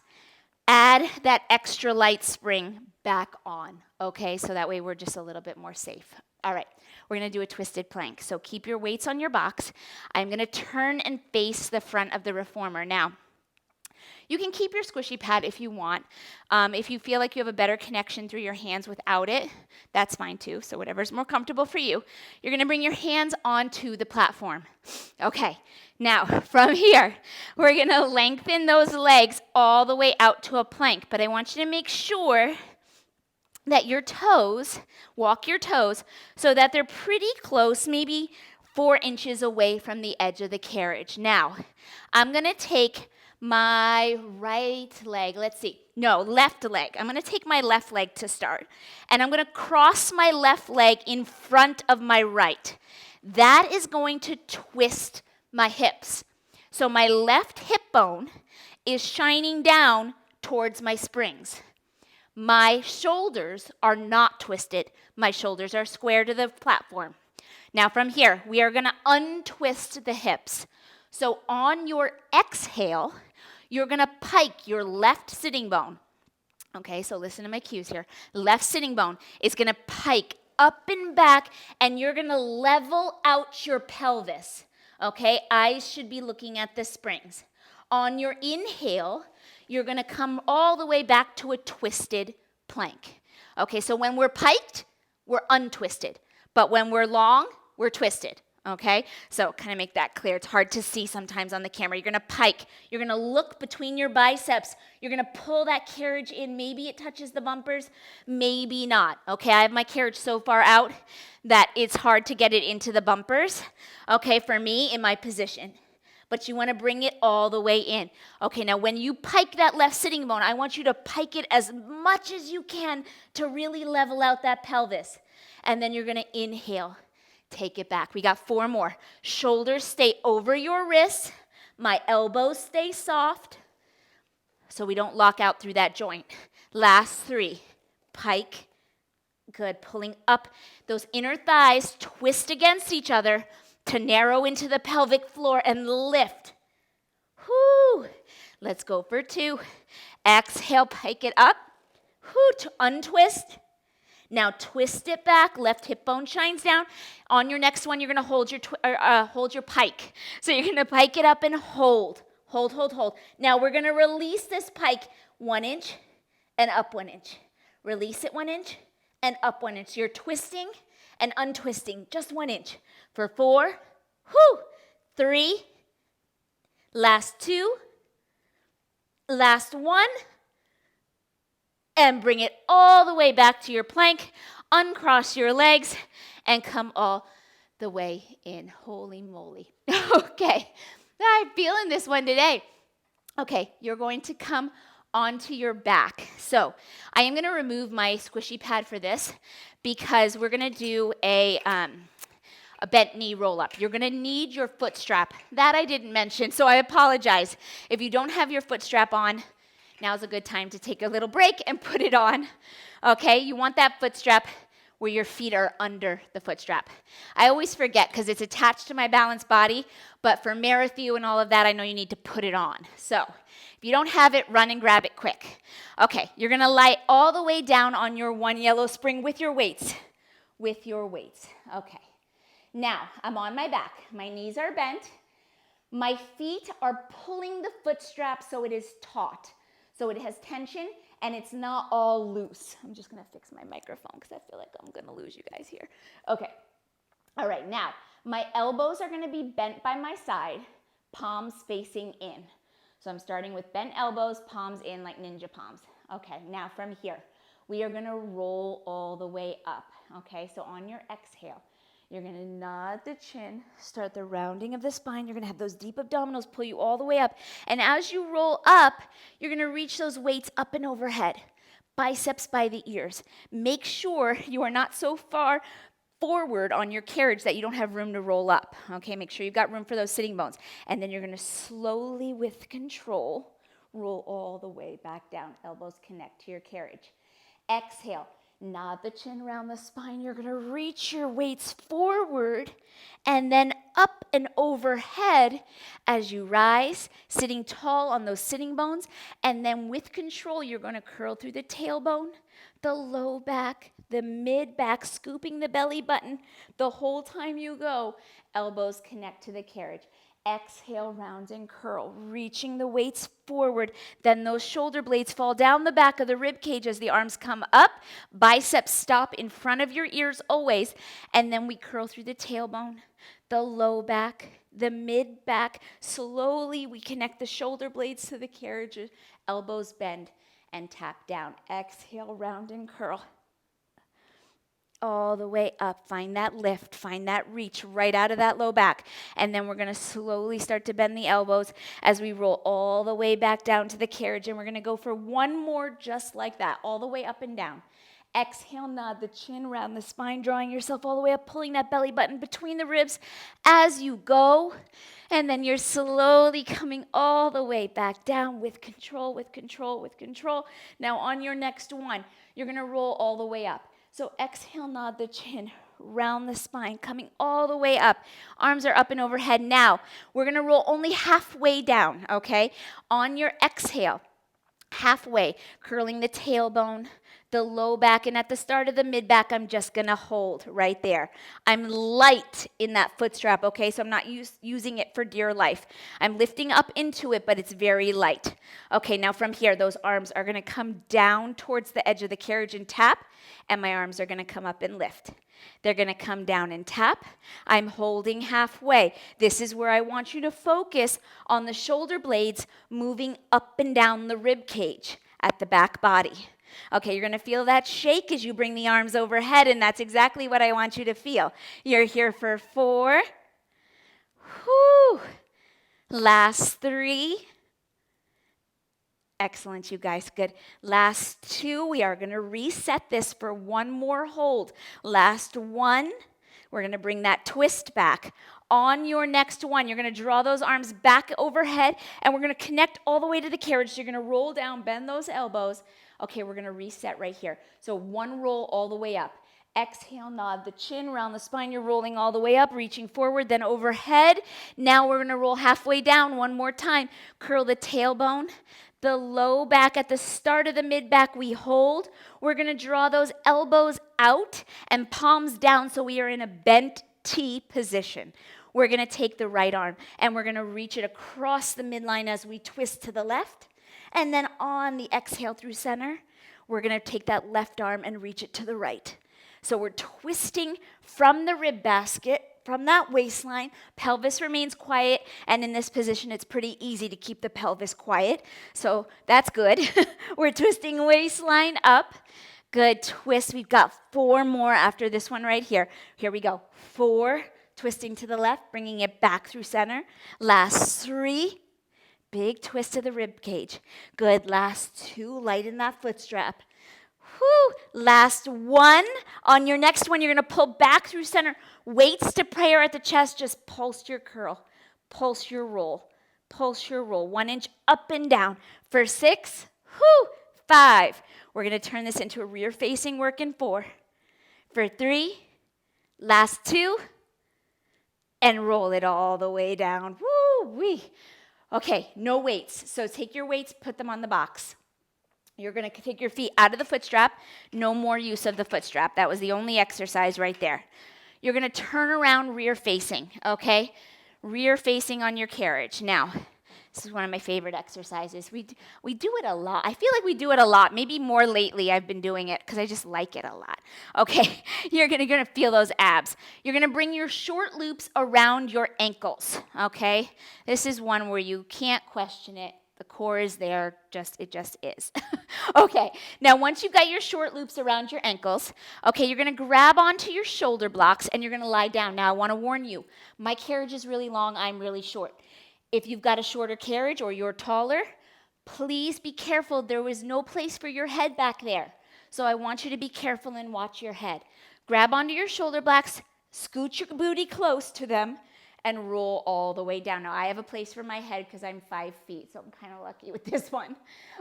Add that extra light spring back on, okay? So that way we're just a little bit more safe. All right, we're going to do a twisted plank. So keep your weights on your box. I'm going to turn and face the front of the reformer. Now, you can keep your squishy pad if you want. If you feel like you have a better connection through your hands without it, that's fine too. So whatever's more comfortable for you. You're going to bring your hands onto the platform. Okay, now from here, we're going to lengthen those legs all the way out to a plank. But I want you to make sure that your toes, walk your toes, so that they're pretty close, maybe 4 inches away from the edge of the carriage. Now, I'm going to take my right leg, left leg. I'm going to take my left leg to start. And I'm going to cross my left leg in front of my right. That is going to twist my hips. So my left hip bone is shining down towards my springs. My shoulders are not twisted. My shoulders are square to the platform. Now from here, we are going to untwist the hips. So on your exhale, you're going to pike your left sitting bone. Okay, so listen to my cues here. Left sitting bone is going to pike up and back, and you're going to level out your pelvis. Okay, eyes should be looking at the springs. On your inhale, you're going to come all the way back to a twisted plank. Okay, so when we're piked, we're untwisted. But when we're long, we're twisted. Okay, so kind of make that clear. It's hard to see sometimes on the camera. You're going to pike. You're going to look between your biceps. You're going to pull that carriage in. Maybe it touches the bumpers, maybe not. Okay, I have my carriage so far out that it's hard to get it into the bumpers, okay, for me in my position. But you want to bring it all the way in. Okay, now when you pike that left sitting bone, I want you to pike it as much as you can to really level out that pelvis. And then you're going to inhale. Take it back. We got 4 more. Shoulders stay over your wrists. My elbows stay soft so we don't lock out through that joint. Last 3. Pike. Good. Pulling up those inner thighs, twist against each other to narrow into the pelvic floor and lift. Whoo. Let's go for 2. Exhale, pike it up. Whoo, to untwist. Now twist it back, left hip bone shines down. On your next one, you're going to hold your pike. So you're going to pike it up and hold. Hold, hold, hold. Now we're going to release this pike 1 inch and up 1 inch. Release it 1 inch and up 1 inch. You're twisting and untwisting just 1 inch. For 4, 3, last 2, last 1, and bring it all the way back to your plank. Uncross your legs and come all the way in. Holy moly. Okay, I'm feeling this one today. Okay, you're going to come onto your back. So I am going to remove my squishy pad for this because we're going to do a bent knee roll up. You're going to need your foot strap. That I didn't mention, so I apologize. If you don't have your foot strap on, now's a good time to take a little break and put it on. Okay, you want that foot strap where your feet are under the foot strap. I always forget because it's attached to my balanced body, but for marathon and all of that, I know you need to put it on. So if you don't have it, run and grab it quick. Okay, you're going to lie all the way down on your 1 yellow spring with your weights. With your weights. Okay. Now, I'm on my back. My knees are bent. My feet are pulling the foot strap so it is taut. So it has tension and it's not all loose. I'm just gonna fix my microphone because I feel like I'm gonna lose you guys here. Okay, all right, now my elbows are gonna be bent by my side, palms facing in. So I'm starting with bent elbows, palms in like ninja palms. Okay, now from here, we are gonna roll all the way up. Okay, so on your exhale, you're gonna nod the chin, start the rounding of the spine. You're gonna have those deep abdominals pull you all the way up. And as you roll up, you're gonna reach those weights up and overhead, biceps by the ears. Make sure you are not so far forward on your carriage that you don't have room to roll up. Okay, make sure you've got room for those sitting bones. And then you're gonna slowly, with control, roll all the way back down. Elbows connect to your carriage. Exhale. Nod the chin around the spine. You're gonna reach your weights forward and then up and overhead as you rise, sitting tall on those sitting bones. And then with control, you're gonna curl through the tailbone, the low back, the mid back, scooping the belly button. The whole time you go, elbows connect to the carriage. Exhale, round and curl, reaching the weights forward. Then those shoulder blades fall down the back of the rib cage as the arms come up. Biceps stop in front of your ears always. And then we curl through the tailbone, the low back, the mid back. Slowly we connect the shoulder blades to the carriage. Elbows bend and tap down. Exhale, round and curl. All the way up. Find that lift, find that reach right out of that low back. And then we're gonna slowly start to bend the elbows as we roll all the way back down to the carriage. And we're gonna go for one more just like that, all the way up and down. Exhale, nod the chin around the spine, drawing yourself all the way up, pulling that belly button between the ribs as you go. And then you're slowly coming all the way back down with control, with control, with control. Now on your next one, you're gonna roll all the way up. So exhale, nod the chin, round the spine, coming all the way up. Arms are up and overhead. Now, we're gonna roll only halfway down, okay? On your exhale, halfway, curling the tailbone, the low back, and at the start of the mid back, I'm just gonna hold right there. I'm light in that foot strap, okay? So I'm not using it for dear life. I'm lifting up into it, but it's very light. Okay, now from here, those arms are gonna come down towards the edge of the carriage and tap, and my arms are gonna come up and lift. They're gonna come down and tap. I'm holding halfway. This is where I want you to focus on the shoulder blades moving up and down the rib cage at the back body. Okay, you're gonna feel that shake as you bring the arms overhead, and that's exactly what I want you to feel. You're here for 4. Whew. Last 3. Excellent, you guys, good. Last 2, we are gonna reset this for one more hold. Last 1, we're gonna bring that twist back. On your next one, you're gonna draw those arms back overhead, and we're gonna connect all the way to the carriage. So you're gonna roll down, bend those elbows. Okay, we're gonna reset right here. So one roll all the way up. Exhale, nod the chin around the spine. You're rolling all the way up, reaching forward, then overhead. Now we're gonna roll halfway down one more time. Curl the tailbone, the low back at the start of the mid back, we hold. We're gonna draw those elbows out and palms down so we are in a bent T position. We're gonna take the right arm and we're gonna reach it across the midline as we twist to the left. And then on the exhale through center, we're gonna take that left arm and reach it to the right. So we're twisting from the rib basket, from that waistline. Pelvis remains quiet, and in this position, it's pretty easy to keep the pelvis quiet. So that's good. We're twisting waistline up. Good twist. We've got 4 more after this one right here. Here we go. 4, twisting to the left, bringing it back through center. Last 3. Big twist to the rib cage. Good. Last 2, lighten that foot strap. Whew. Last 1. On your next one, you're going to pull back through center. Weights to prayer at the chest. Just pulse your curl. Pulse your roll. Pulse your roll. 1 inch up and down. For 6. Whew. 5. We're going to turn this into a rear-facing work in 4. For 3. Last 2. And roll it all the way down. Woo-wee. Okay, no weights. So take your weights, put them on the box. You're going to take your feet out of the foot strap. No more use of the foot strap. That was the only exercise right there. You're going to turn around rear facing, okay? Rear facing on your carriage. Now, This is one of my favorite exercises. We do it a lot. I feel like we do it a lot. Maybe more lately I've been doing it because I just like it a lot. Okay, you're gonna feel those abs. You're gonna bring your short loops around your ankles, okay? This is one where you can't question it. The core is there, it just is. Okay, now once you've got your short loops around your ankles, okay, you're gonna grab onto your shoulder blocks and you're gonna lie down. Now I wanna warn you, my carriage is really long, I'm really short. If you've got a shorter carriage or you're taller, please be careful. There was no place for your head back there. So I want you to be careful and watch your head. Grab onto your shoulder blocks, scoot your booty close to them, and roll all the way down. Now, I have a place for my head because I'm 5 feet, so I'm kind of lucky with this one.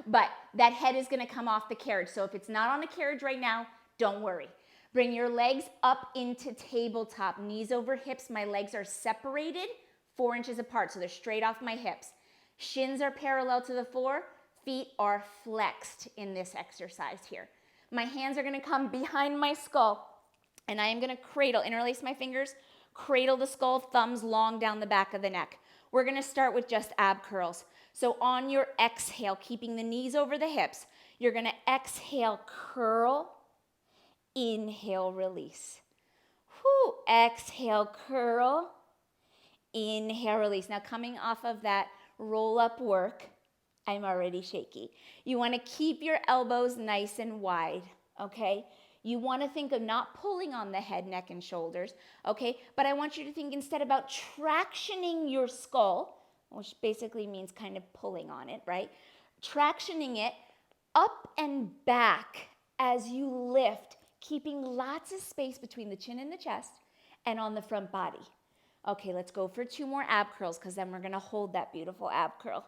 But that head is going to come off the carriage. So if it's not on the carriage right now, don't worry. Bring your legs up into tabletop, knees over hips. My legs are separated 4 inches apart, so they're straight off my hips. Shins are parallel to the floor. Feet are flexed in this exercise here. My hands are going to come behind my skull, and I am going to cradle, interlace my fingers, cradle the skull, thumbs long down the back of the neck. We're going to start with just ab curls. So on your exhale, keeping the knees over the hips, you're going to exhale, curl, inhale, release. Whew. Exhale, curl, inhale, release. Now coming off of that roll up work, I'm already shaky. You want to keep your elbows nice and wide, okay? You want to think of not pulling on the head, neck, and shoulders, okay? But I want you to think instead about tractioning your skull, which basically means kind of pulling on it, right? Tractioning it up and back as you lift, keeping lots of space between the chin and the chest and on the front body. Okay, let's go for 2 more ab curls because then we're going to hold that beautiful ab curl.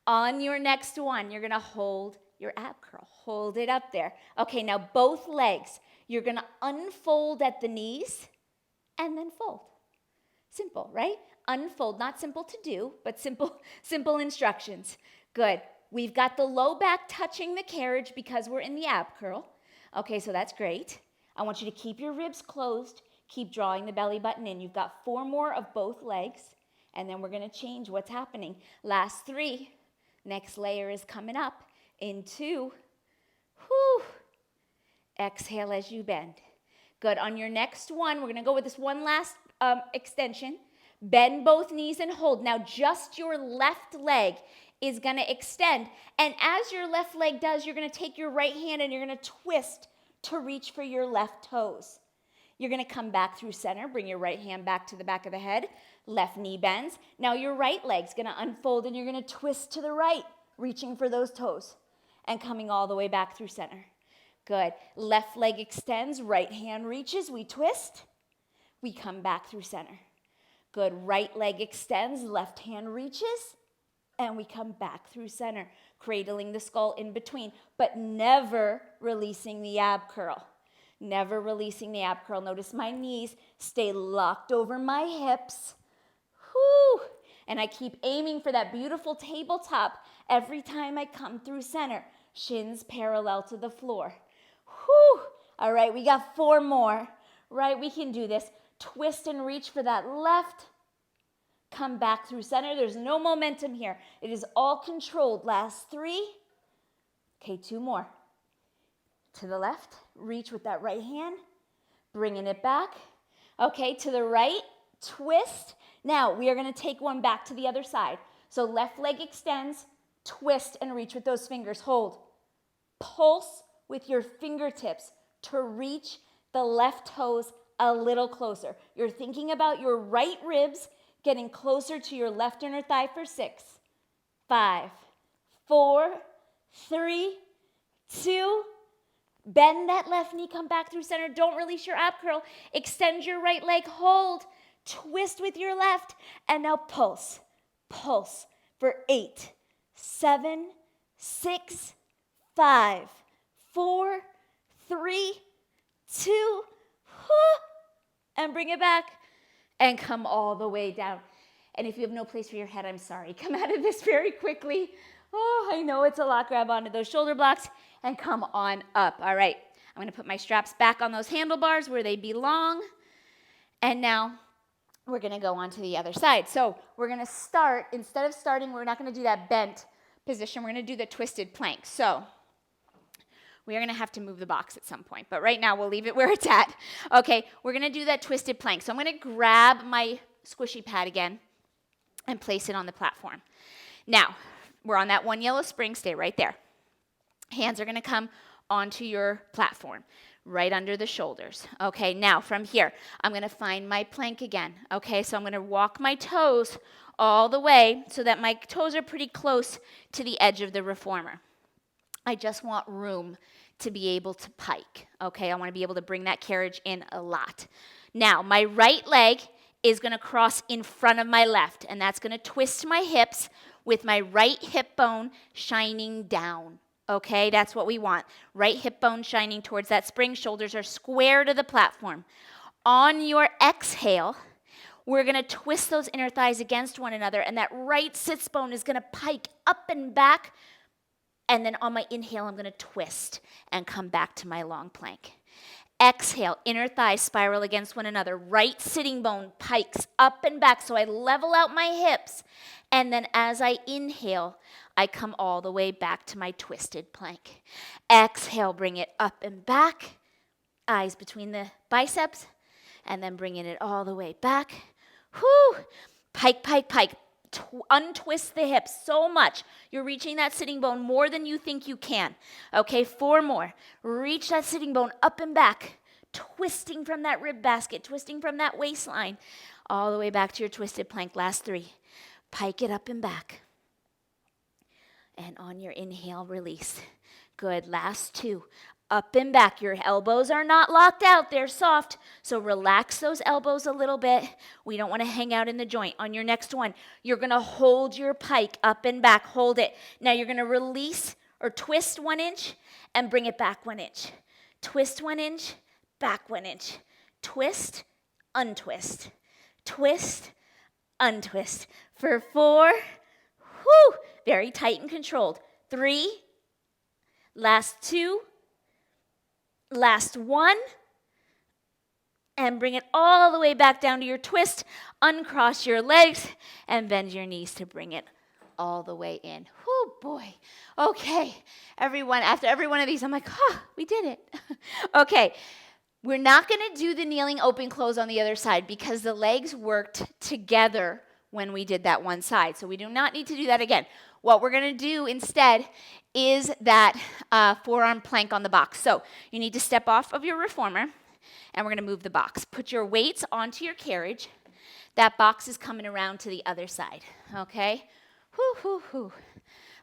On your next one, you're going to hold your ab curl. Hold it up there. Okay, now both legs. You're going to unfold at the knees and then fold. Simple, right? Unfold. Not simple to do, but simple instructions. Good. We've got the low back touching the carriage because we're in the ab curl. Okay, so that's great. I want you to keep your ribs closed. Keep drawing the belly button in. You've got 4 more of both legs, and then we're going to change what's happening. Last 3. Next layer is coming up in 2. Whew. Exhale as you bend. Good. On your next one, we're going to go with this one last extension. Bend both knees and hold. Now, just your left leg is going to extend. And as your left leg does, you're going to take your right hand and you're going to twist to reach for your left toes. You're going to come back through center. Bring your right hand back to the back of the head. Left knee bends. Now your right leg's going to unfold and you're going to twist to the right, reaching for those toes and coming all the way back through center. Good. Left leg extends. Right hand reaches. We twist. We come back through center. Good. Right leg extends. Left hand reaches. And we come back through center, cradling the skull in between, but never releasing the ab curl. Never releasing the ab curl. Notice my knees stay locked over my hips. Whew. And I keep aiming for that beautiful tabletop every time I come through center. Shins parallel to the floor. Whew. All right, we got 4 more. Right, we can do this. Twist and reach for that left. Come back through center. There's no momentum here. It is all controlled. Last 3. Okay, 2 more. To the left, reach with that right hand, bringing it back. Okay, to the right, twist. Now, we are going to take one back to the other side. So left leg extends, twist and reach with those fingers. Hold. Pulse with your fingertips to reach the left toes a little closer. You're thinking about your right ribs getting closer to your left inner thigh for 6, 5, 4, 3, 2, bend that left knee, come back through center. Don't release your ab curl. Extend your right leg, hold, twist with your left, and now pulse. Pulse for 8, 7, 6, 5, 4, 3, 2, and bring it back and come all the way down. And if you have no place for your head, I'm sorry. Come out of this very quickly. Oh, I know it's a lot. Grab onto those shoulder blocks and come on up. All right, I'm going to put my straps back on those handlebars where they belong. And now we're going to go on to the other side. So we're going to start, instead of starting, we're not going to do that bent position. We're going to do the twisted plank. So we are going to have to move the box at some point, but right now we'll leave it where it's at. Okay, we're going to do that twisted plank. So I'm going to grab my squishy pad again and place it on the platform. Now, we're on that one yellow spring. Stay right there. Hands are going to come onto your platform, right under the shoulders. Okay, now from here, I'm going to find my plank again. Okay, so I'm going to walk my toes all the way so that my toes are pretty close to the edge of the reformer. I just want room to be able to pike. Okay, I want to be able to bring that carriage in a lot. Now, my right leg is going to cross in front of my left, and that's going to twist my hips with my right hip bone shining down. Okay, that's what we want. Right hip bone shining towards that spring. Shoulders are square to the platform. On your exhale, we're going to twist those inner thighs against one another, and that right sits bone is going to pike up and back. And then on my inhale, I'm going to twist and come back to my long plank. Exhale, inner thighs spiral against one another. Right sitting bone pikes up and back, so I level out my hips. And then as I inhale, I come all the way back to my twisted plank. Exhale, bring it up and back. Eyes between the biceps. And then bringing it all the way back. Whoo! Pike, pike, pike. Untwist the hips so much. You're reaching that sitting bone more than you think you can. Okay, 4 more. Reach that sitting bone up and back. Twisting from that rib basket. Twisting from that waistline. All the way back to your twisted plank. Last 3. Pike it up and back. And on your inhale, release. Good. Last 2. Up and back. Your elbows are not locked out. They're soft. So relax those elbows a little bit. We don't want to hang out in the joint. On your next one, you're going to hold your pike up and back. Hold it. Now you're going to release or twist 1 inch and bring it back 1 inch. Twist 1 inch, back 1 inch. Twist, untwist. Twist, untwist. For 4, whoo, very tight and controlled. 3, last 2, last 1, and bring it all the way back down to your twist. Uncross your legs and bend your knees to bring it all the way in. Oh boy. Okay, everyone, after every one of these, I'm like, we did it. Okay, we're not going to do the kneeling open close on the other side because the legs worked together when we did that one side. So we do not need to do that again. What we're going to do instead is that forearm plank on the box. So you need to step off of your reformer, and we're going to move the box. Put your weights onto your carriage. That box is coming around to the other side, okay? Whoo, whoo, whoo.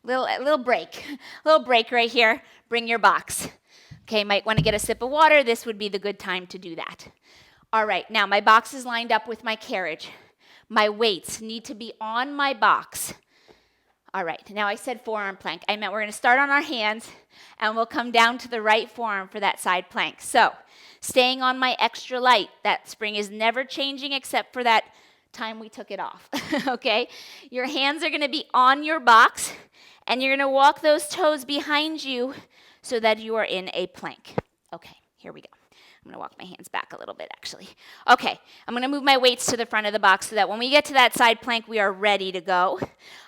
Little break. Little break right here. Bring your box. Okay, might want to get a sip of water. This would be the good time to do that. All right, now my box is lined up with my carriage. My weights need to be on my box. All right, now I said forearm plank. I meant we're going to start on our hands, and we'll come down to the right forearm for that side plank. So, staying on my extra light. That spring is never changing except for that time we took it off, okay? Your hands are going to be on your box, and you're going to walk those toes behind you so that you are in a plank. Okay, here we go. I'm going to walk my hands back a little bit, actually. Okay, I'm going to move my weights to the front of the box so that when we get to that side plank, we are ready to go.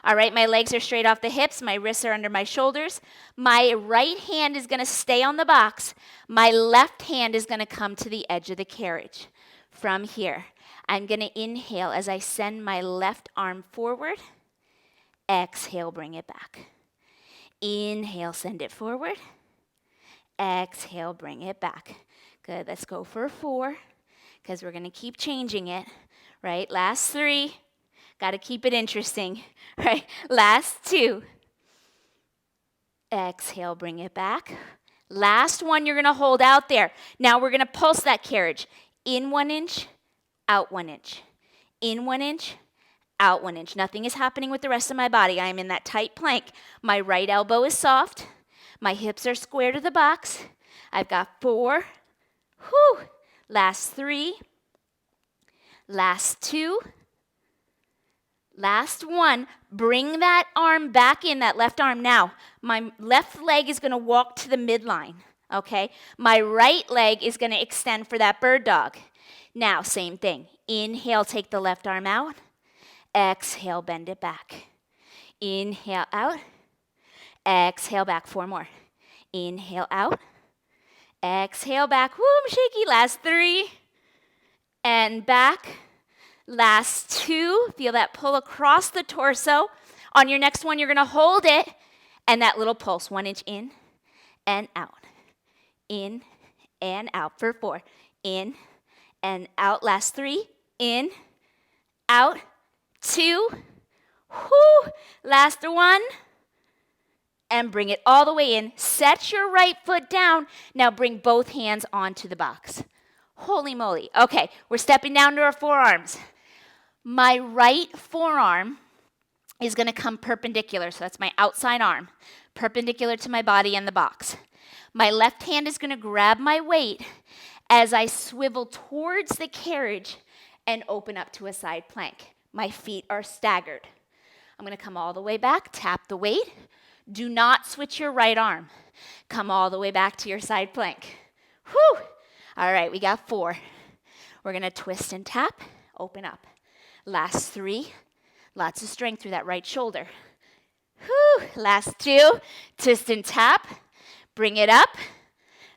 All right, my legs are straight off the hips. My wrists are under my shoulders. My right hand is going to stay on the box. My left hand is going to come to the edge of the carriage. From here, I'm going to inhale as I send my left arm forward. Exhale, bring it back. Inhale, send it forward. Exhale, bring it back. Good, let's go for 4, because we're going to keep changing it, right? Last 3, got to keep it interesting, right? Last 2. Exhale, bring it back. Last 1, you're going to hold out there. Now we're going to pulse that carriage. In 1 inch, out 1 inch. In 1 inch, out 1 inch. Nothing is happening with the rest of my body. I am in that tight plank. My right elbow is soft. My hips are square to the box. I've got 4. Whew. Last 3. Last 2. Last 1. Bring that arm back in, that left arm. Now, my left leg is going to walk to the midline, okay? My right leg is going to extend for that bird dog. Now, same thing. Inhale, take the left arm out. Exhale, bend it back. Inhale out. Exhale back. 4 more. Inhale out. Exhale back. Woo, I'm shaky. Last 3. And back. Last 2. Feel that pull across the torso. On your next one, you're going to hold it. And that little pulse. 1 inch in and out. In and out for 4. In and out. Last 3. In, out, 2. Whoo. Last 1. And bring it all the way in. Set your right foot down. Now bring both hands onto the box. Holy moly. Okay, we're stepping down to our forearms. My right forearm is going to come perpendicular. So that's my outside arm, perpendicular to my body and the box. My left hand is going to grab my weight as I swivel towards the carriage and open up to a side plank. My feet are staggered. I'm going to come all the way back, tap the weight. Do not switch your right arm. Come all the way back to your side plank. Whew. All right, we got 4. We're going to twist and tap, open up. Last 3. Lots of strength through that right shoulder. Whew. Last 2. Twist and tap. Bring it up.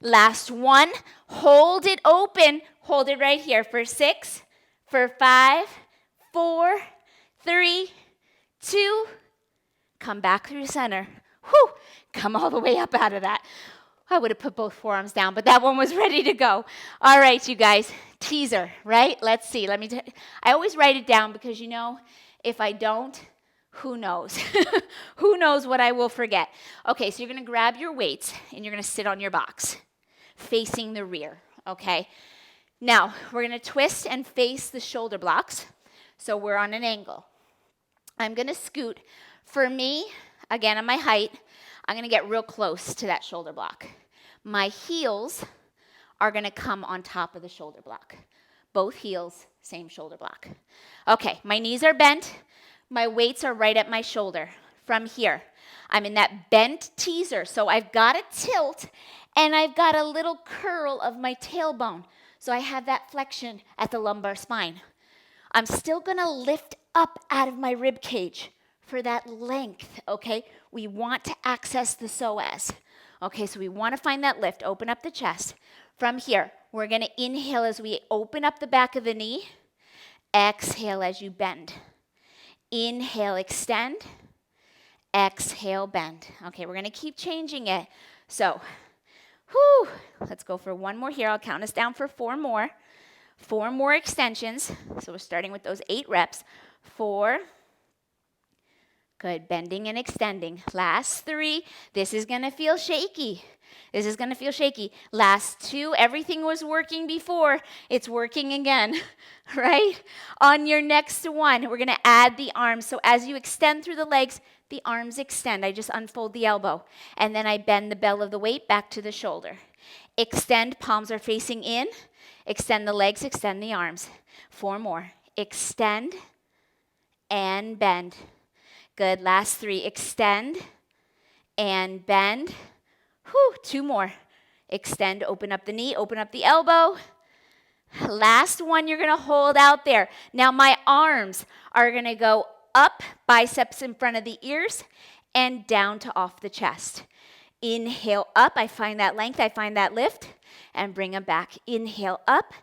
Last 1. Hold it open. Hold it right here for 6, for 5, 4, 3, 2. Come back through center. Whew. Come all the way up out of that. I would have put both forearms down, but that one was ready to go. All right, you guys. Teaser, right? Let's see. I always write it down because, if I don't, who knows? Who knows what I will forget? Okay, so you're going to grab your weights and you're going to sit on your box, facing the rear, okay? Now, we're going to twist and face the shoulder blocks, so we're on an angle. I'm going to scoot. For me, again, on my height, I'm going to get real close to that shoulder block. My heels are going to come on top of the shoulder block. Both heels, same shoulder block. Okay, my knees are bent. My weights are right at my shoulder. From here, I'm in that bent teaser, so I've got a tilt, and I've got a little curl of my tailbone. So I have that flexion at the lumbar spine. I'm still going to lift up out of my rib cage for that length, okay? We want to access the psoas. Okay, so we want to find that lift. Open up the chest. From here, we're going to inhale as we open up the back of the knee. Exhale as you bend. Inhale, extend. Exhale, bend. Okay, we're going to keep changing it. So, let's go for 1 more here. I'll count us down for 4 more. 4 more extensions. So we're starting with those 8 reps. 4. Good, bending and extending. Last 3. This is going to feel shaky. This is going to feel shaky. Last 2, everything was working before. It's working again, right? On your next one, we're going to add the arms. So as you extend through the legs, the arms extend. I just unfold the elbow. And then I bend the bell of the weight back to the shoulder. Extend, palms are facing in. Extend the legs, extend the arms. 4 more. Extend and bend. Good, last 3. Extend and bend. 2 more. Extend, open up the knee, open up the elbow. Last one, you're going to hold out there. Now my arms are going to go up, biceps in front of the ears, and down to off the chest. Inhale up, I find that length, I find that lift, and bring them back. Inhale up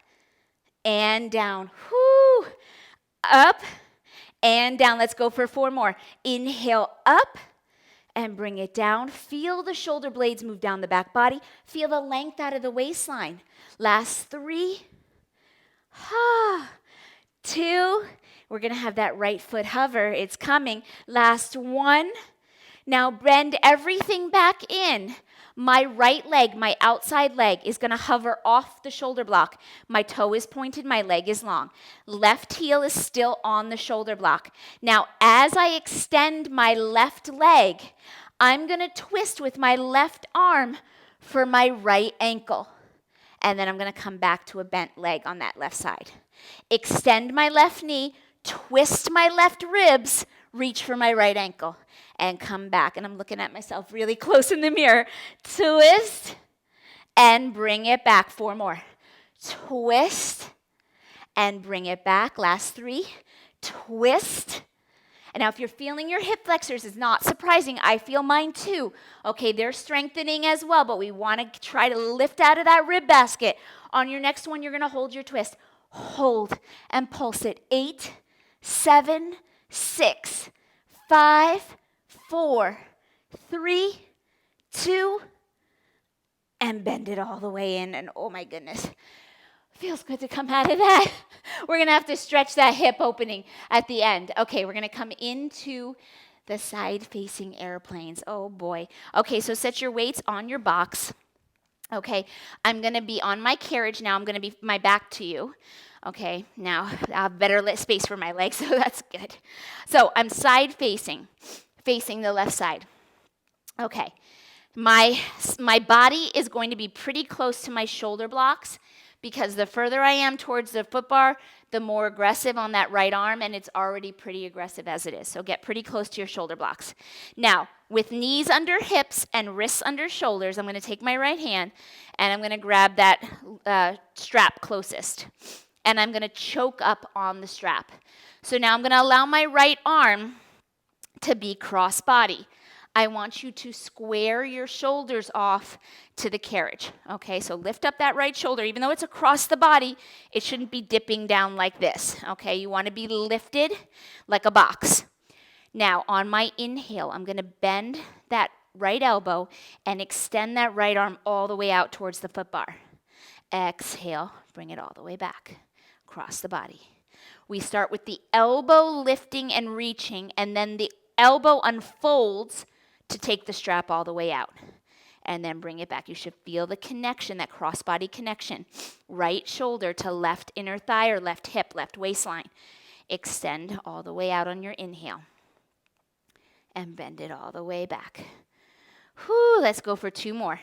and down. Up and down. Let's go for 4 more. Inhale up. And bring it down. Feel the shoulder blades move down the back body. Feel the length out of the waistline. Last 3. 2. We're going to have that right foot hover. It's coming. Last 1. Now bend everything back in. My right leg, my outside leg, is going to hover off the shoulder block. My toe is pointed, my leg is long. Left heel is still on the shoulder block. Now, as I extend my left leg, I'm going to twist with my left arm for my right ankle. And then I'm going to come back to a bent leg on that left side. Extend my left knee, twist my left ribs, reach for my right ankle, and come back. And I'm looking at myself really close in the mirror. Twist and bring it back. 4 more. Twist and bring it back. Last 3, twist. And now if you're feeling your hip flexors, it's not surprising. I feel mine too. Okay, they're strengthening as well, but we want to try to lift out of that rib basket. On your next one, you're going to hold your twist. Hold and pulse it. 8, 7, 6, 5, 4, 3, 2, and bend it all the way in. And oh my goodness, feels good to come out of that. We're going to have to stretch that hip opening at the end. Okay, we're going to come into the side-facing airplanes. Oh boy. Okay, so set your weights on your box. Okay, I'm going to be on my carriage now. I'm going to be my back to you. Okay, now I have better space for my legs, so that's good. So I'm side-facing, facing the left side. Okay, my body is going to be pretty close to my shoulder blocks because the further I am towards the foot bar, the more aggressive on that right arm, and it's already pretty aggressive as it is. So get pretty close to your shoulder blocks. Now, with knees under hips and wrists under shoulders, I'm going to take my right hand, and I'm going to grab that strap closest. And I'm going to choke up on the strap. So now I'm going to allow my right arm to be crossbody. I want you to square your shoulders off to the carriage. Okay, so lift up that right shoulder. Even though it's across the body, it shouldn't be dipping down like this. Okay, you want to be lifted like a box. Now, on my inhale, I'm going to bend that right elbow and extend that right arm all the way out towards the foot bar. Exhale, bring it all the way back. Across the body. We start with the elbow lifting and reaching, and then the elbow unfolds to take the strap all the way out. And then bring it back. You should feel the connection, that crossbody connection. Right shoulder to left inner thigh or left hip, left waistline. Extend all the way out on your inhale. And bend it all the way back. Whew, let's go for 2 more.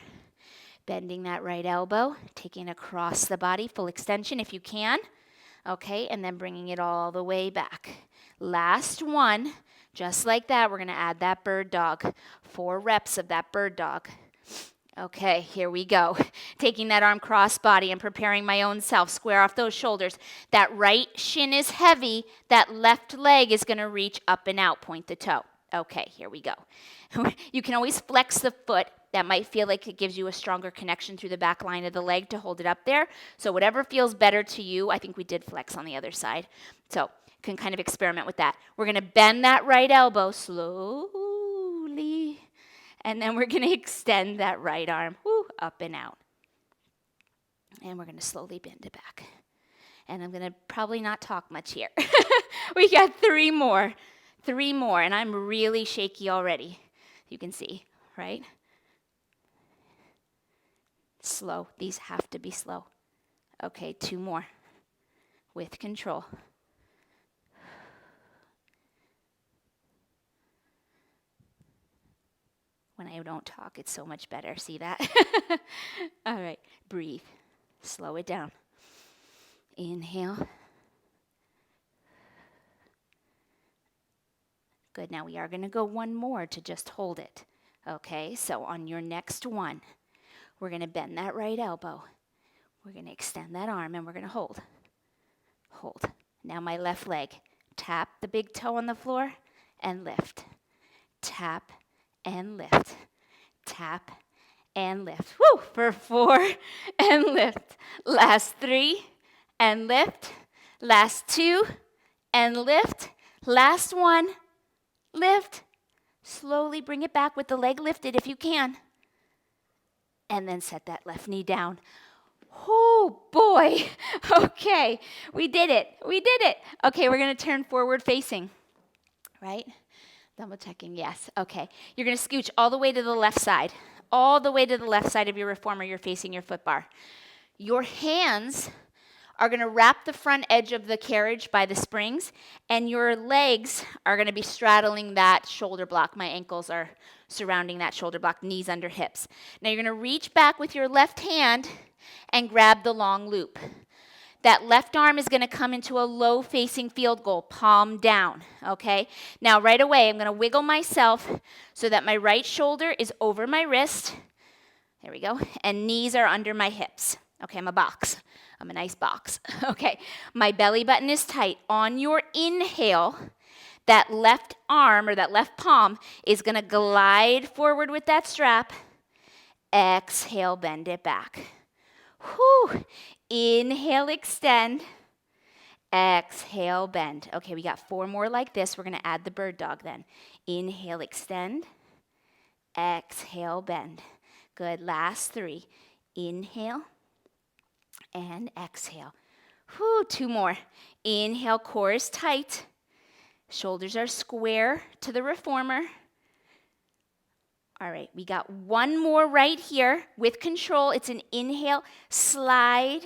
Bending that right elbow, taking across the body, full extension if you can. Okay, and then bringing it all the way back. Last one, just like that, we're going to add that bird dog. 4 reps of that bird dog. Okay, here we go. Taking that arm cross body and preparing my own self. Square off those shoulders. That right shin is heavy. That left leg is going to reach up and out, point the toe. Okay, here we go. You can always flex the foot. That might feel like it gives you a stronger connection through the back line of the leg to hold it up there. So whatever feels better to you. I think we did flex on the other side. So you can kind of experiment with that. We're going to bend that right elbow slowly. And then we're going to extend that right arm up and out. And we're going to slowly bend it back. And I'm going to probably not talk much here. We got 3 more. 3 more. And I'm really shaky already. You can see, right? Slow. These have to be slow. Okay, 2 more. With control. When I don't talk, it's so much better. See that? All right, breathe. Slow it down. Inhale. Good. Now we are going to go 1 more to just hold it. Okay, so on your next one, we're going to bend that right elbow. We're going to extend that arm, and we're going to hold. Hold. Now my left leg. Tap the big toe on the floor and lift. Tap and lift. Tap and lift. Woo! For 4 and lift. Last 3 and lift. Last 2 and lift. Last 1, lift. Slowly bring it back with the leg lifted if you can. And then set that left knee down. Oh, boy. Okay, we did it. We did it. Okay, we're going to turn forward facing, right? Double checking, yes. Okay, you're going to scooch all the way to the left side. All the way to the left side of your reformer, you're facing your foot bar. Your hands are going to wrap the front edge of the carriage by the springs, and your legs are going to be straddling that shoulder block. My ankles are surrounding that shoulder block, knees under hips. Now you're going to reach back with your left hand and grab the long loop. That left arm is going to come into a low-facing field goal, palm down, okay? Now right away, I'm going to wiggle myself so that my right shoulder is over my wrist. There we go. And knees are under my hips. Okay, I'm a box. I'm a nice box. Okay, my belly button is tight. On your inhale, that left arm or that left palm is going to glide forward with that strap. Exhale, bend it back. Whew. Inhale, extend. Exhale, bend. Okay, we got 4 more like this. We're going to add the bird dog then. Inhale, extend. Exhale, bend. Good. Last 3. Inhale and exhale. Whew, 2 more. Inhale, core is tight. Shoulders are square to the reformer. All right, we got 1 more right here with control. It's an inhale, slide,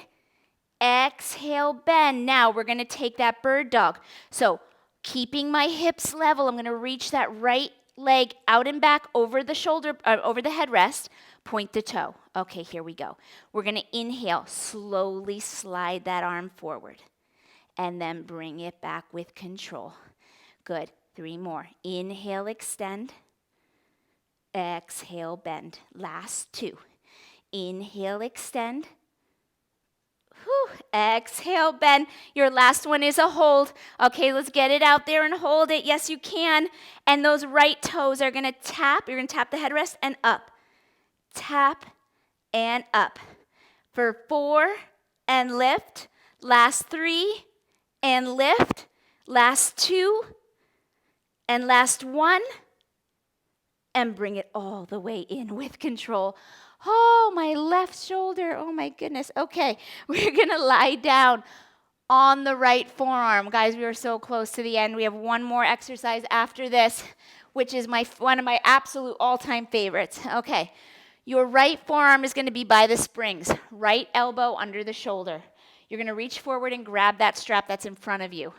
exhale, bend. Now we're going to take that bird dog. So keeping my hips level, I'm going to reach that right leg out and back over the shoulder, over the headrest, point the toe. Okay, here we go. We're going to inhale, slowly slide that arm forward, and then bring it back with control. Good. 3 more. Inhale, extend. Exhale, bend. Last 2. Inhale, extend. Whew. Exhale, bend. Your last one is a hold. Okay, let's get it out there and hold it. Yes, you can. And those right toes are going to tap. You're going to tap the headrest and up. Tap and up. For 4 and lift. Last 3 and lift. Last 2 and last 1. And bring it all the way in with control. Oh, my left shoulder. Oh, my goodness. Okay, we're going to lie down on the right forearm. Guys, we are so close to the end. We have 1 more exercise after this, which is one of my absolute all-time favorites. Okay, your right forearm is going to be by the springs. Right elbow under the shoulder. You're going to reach forward and grab that strap that's in front of you.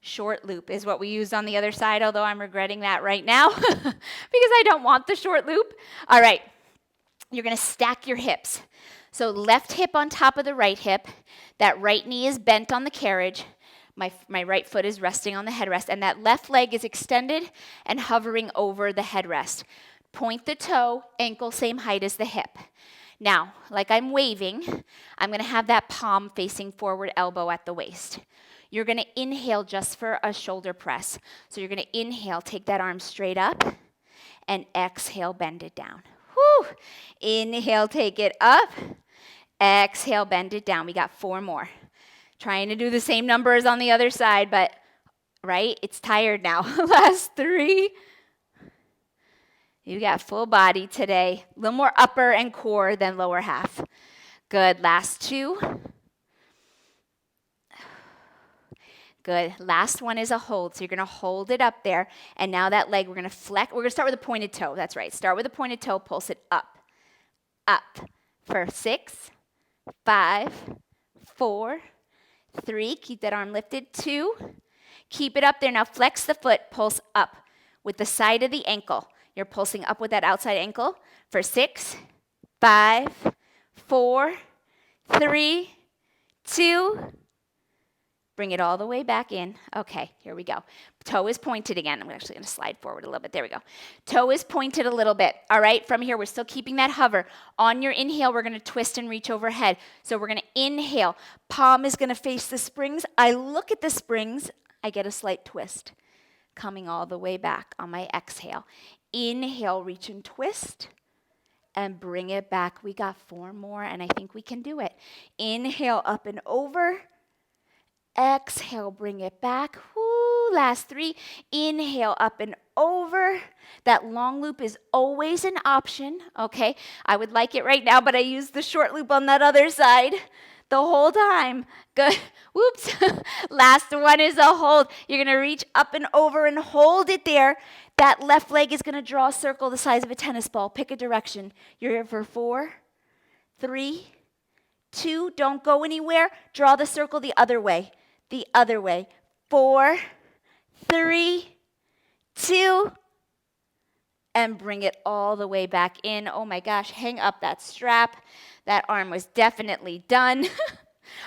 Short loop is what we used on the other side, although I'm regretting that right now because I don't want the short loop. All right, you're going to stack your hips. So left hip on top of the right hip. That right knee is bent on the carriage. My right foot is resting on the headrest, and that left leg is extended and hovering over the headrest. Point the toe, ankle same height as the hip. Now, like I'm waving, I'm going to have that palm facing forward, elbow at the waist. You're going to inhale just for a shoulder press. So you're going to inhale, take that arm straight up, and exhale, bend it down. Whew. Inhale, take it up. Exhale, bend it down. We got 4 more. Trying to do the same numbers on the other side, but, right, it's tired now. Last 3. You got full body today. A little more upper and core than lower half. Good. Last 2. Good. Last one is a hold. So you're going to hold it up there. And now that leg, we're going to flex. We're going to start with a pointed toe. That's right. Start with a pointed toe. Pulse it up. Up. For 6, 5, 4, 3. Keep that arm lifted. 2. Keep it up there. Now flex the foot. Pulse up with the side of the ankle. You're pulsing up with that outside ankle. For 6, 5, 4, 3, 2. Bring it all the way back in. Okay, here we go. Toe is pointed again. I'm actually going to slide forward a little bit. There we go. Toe is pointed a little bit. All right, from here, we're still keeping that hover. On your inhale, we're going to twist and reach overhead. So we're going to inhale. Palm is going to face the springs. I look at the springs. I get a slight twist coming all the way back on my exhale. Inhale, reach and twist. And bring it back. We got 4 more, and I think we can do it. Inhale, up and over. Exhale, bring it back. Woo, last 3. Inhale, up and over. That long loop is always an option, okay? I would like it right now, but I use the short loop on that other side the whole time. Good. Whoops. Last one is a hold. You're going to reach up and over and hold it there. That left leg is going to draw a circle the size of a tennis ball. Pick a direction. You're here for 4, 3, 2. Don't go anywhere. Draw the circle the other way. The other way. 4, 3, 2, and bring it all the way back in. Oh my gosh, hang up that strap. That arm was definitely done.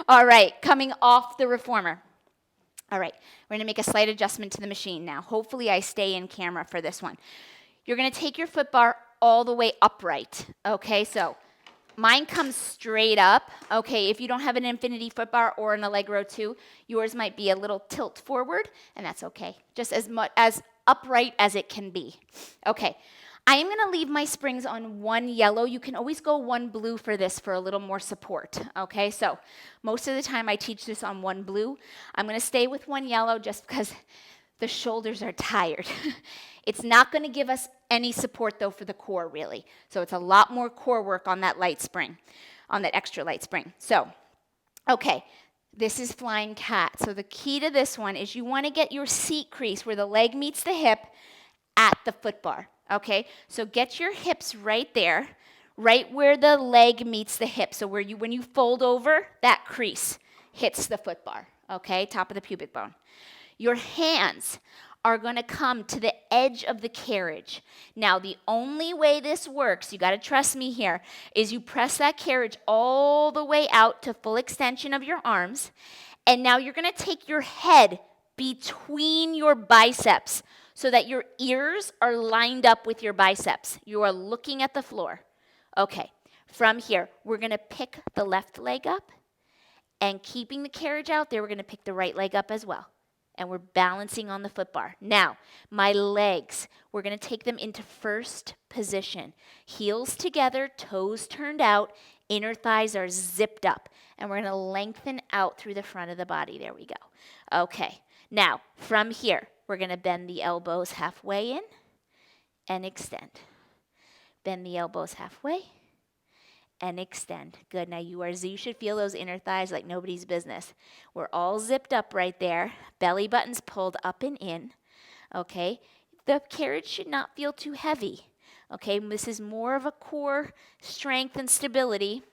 All right, coming off the reformer. All right, we're going to make a slight adjustment to the machine now. Hopefully I stay in camera for this one. You're going to take your foot bar all the way upright. Okay, so Mine comes straight up. Okay, if you don't have an infinity foot bar or an Allegro 2, yours might be a little tilt forward, and that's okay. Just as upright as it can be. Okay, I am going to leave my springs on one yellow. You can always go one blue for this for a little more support. Okay, so most of the time I teach this on one blue. I'm going to stay with one yellow just because the shoulders are tired. It's not going to give us any support, though, for the core, really. So it's a lot more core work on that light spring, on that extra light spring. So, okay, this is flying cat. So the key to this one is you want to get your seat crease where the leg meets the hip at the foot bar. Okay, so get your hips right there, right where the leg meets the hip. So when you fold over, that crease hits the foot bar. Okay, top of the pubic bone. Your hands are going to come to the edge of the carriage. Now, the only way this works, you got to trust me here, is you press that carriage all the way out to full extension of your arms, and now you're going to take your head between your biceps so that your ears are lined up with your biceps. You are looking at the floor. Okay, from here, we're going to pick the left leg up, and keeping the carriage out there, we're going to pick the right leg up as well. And we're balancing on the foot bar. Now, my legs, we're going to take them into first position. Heels together, toes turned out, inner thighs are zipped up. And we're going to lengthen out through the front of the body. There we go. Okay, now, from here, we're going to bend the elbows halfway in and extend. Bend the elbows halfway and extend. Good. Now you should feel those inner thighs like nobody's business. We're all zipped up right there. Belly button's pulled up and in. Okay. The carriage should not feel too heavy. Okay. This is more of a core strength and stability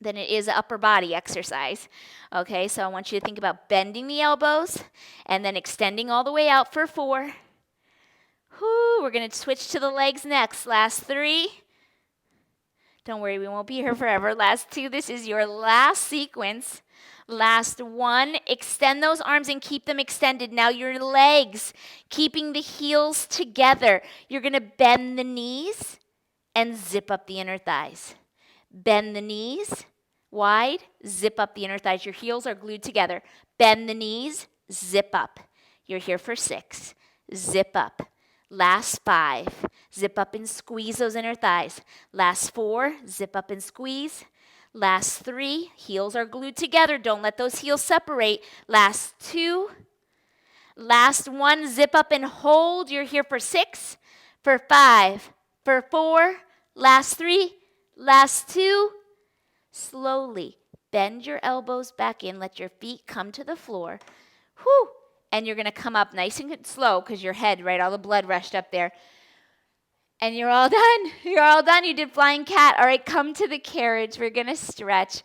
than it is an upper body exercise. Okay. So I want you to think about bending the elbows and then extending all the way out for 4. Whew, we're going to switch to the legs next. Last 3. Don't worry, we won't be here forever. Last 2, this is your last sequence. Last 1, extend those arms and keep them extended. Now your legs, keeping the heels together. You're going to bend the knees and zip up the inner thighs. Bend the knees wide, zip up the inner thighs. Your heels are glued together. Bend the knees, zip up. You're here for 6. Zip up. Last 5, zip up and squeeze those inner thighs. Last 4, zip up and squeeze. Last 3, heels are glued together. Don't let those heels separate. Last 2, last 1, zip up and hold. You're here for 6, for 5, for 4, last 3, last 2. Slowly bend your elbows back in. Let your feet come to the floor. Whew. And you're going to come up nice and slow because your head, right, all the blood rushed up there. And you're all done. You're all done. You did flying cat. All right, come to the carriage. We're going to stretch.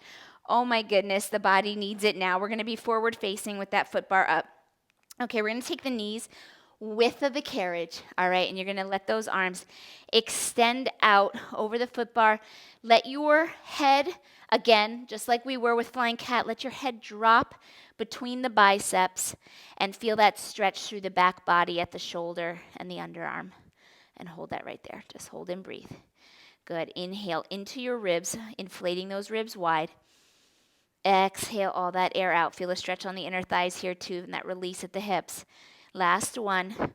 Oh, my goodness, the body needs it now. We're going to be forward facing with that foot bar up. Okay, we're going to take the knees width of the carriage, all right, and you're going to let those arms extend out over the foot bar. Let your head, again, just like we were with flying cat, let your head drop between the biceps and feel that stretch through the back body at the shoulder and the underarm. And hold that right there. Just hold and breathe. Good. Inhale into your ribs, inflating those ribs wide. Exhale all that air out. Feel a stretch on the inner thighs here too, and that release at the hips. Last one.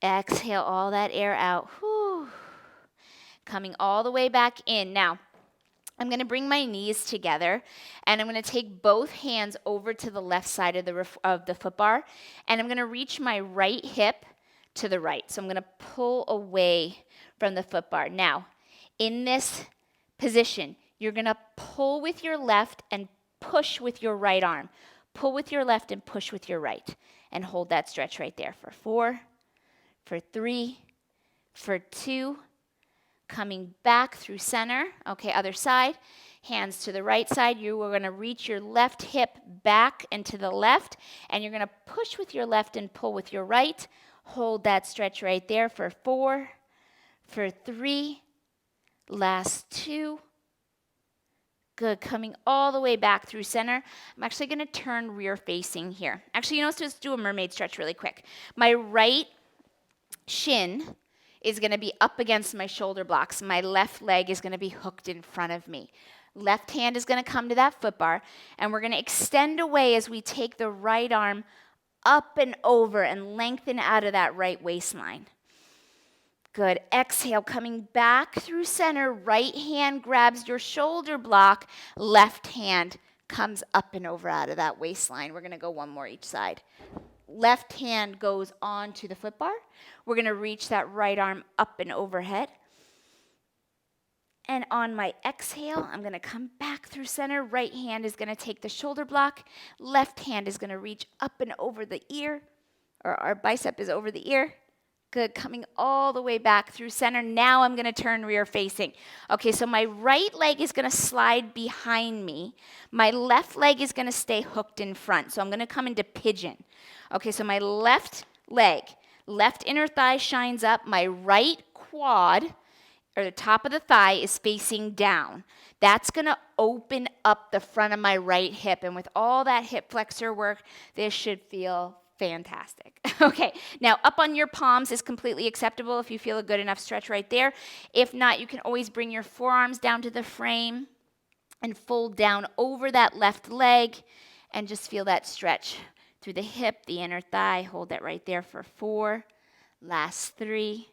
Exhale all that air out. Whew. Coming all the way back in. Now, I'm going to bring my knees together, and I'm going to take both hands over to the left side of the foot bar, and I'm going to reach my right hip to the right. So I'm going to pull away from the foot bar. Now, in this position, you're going to pull with your left and push with your right arm. Pull with your left and push with your right. And hold that stretch right there for 4, for 3, for 2. Coming back through center. Okay, other side. Hands to the right side. You are going to reach your left hip back and to the left. And you're going to push with your left and pull with your right. Hold that stretch right there for 4, for 3, last 2. Good, coming all the way back through center. I'm actually going to turn rear facing here. Actually, let's just do a mermaid stretch really quick. My right shin is going to be up against my shoulder blocks. My left leg is going to be hooked in front of me. Left hand is going to come to that foot bar, and we're going to extend away as we take the right arm up and over and lengthen out of that right waistline. Good. Exhale, coming back through center. Right hand grabs your shoulder block. Left hand comes up and over out of that waistline. We're going to go one more each side. Left hand goes on to the foot bar. We're going to reach that right arm up and overhead. And on my exhale, I'm going to come back through center. Right hand is going to take the shoulder block. Left hand is going to reach up and over the ear, or our bicep is over the ear. Good, coming all the way back through center. Now I'm going to turn rear facing. Okay, so my right leg is going to slide behind me. My left leg is going to stay hooked in front. So I'm going to come into pigeon. Okay, so my left leg, left inner thigh shines up. My right quad, or the top of the thigh, is facing down. That's going to open up the front of my right hip. And with all that hip flexor work, this should feel fantastic. Okay, now up on your palms is completely acceptable if you feel a good enough stretch right there. If not, you can always bring your forearms down to the frame and fold down over that left leg and just feel that stretch through the hip, the inner thigh. Hold that right there for 4, last 3,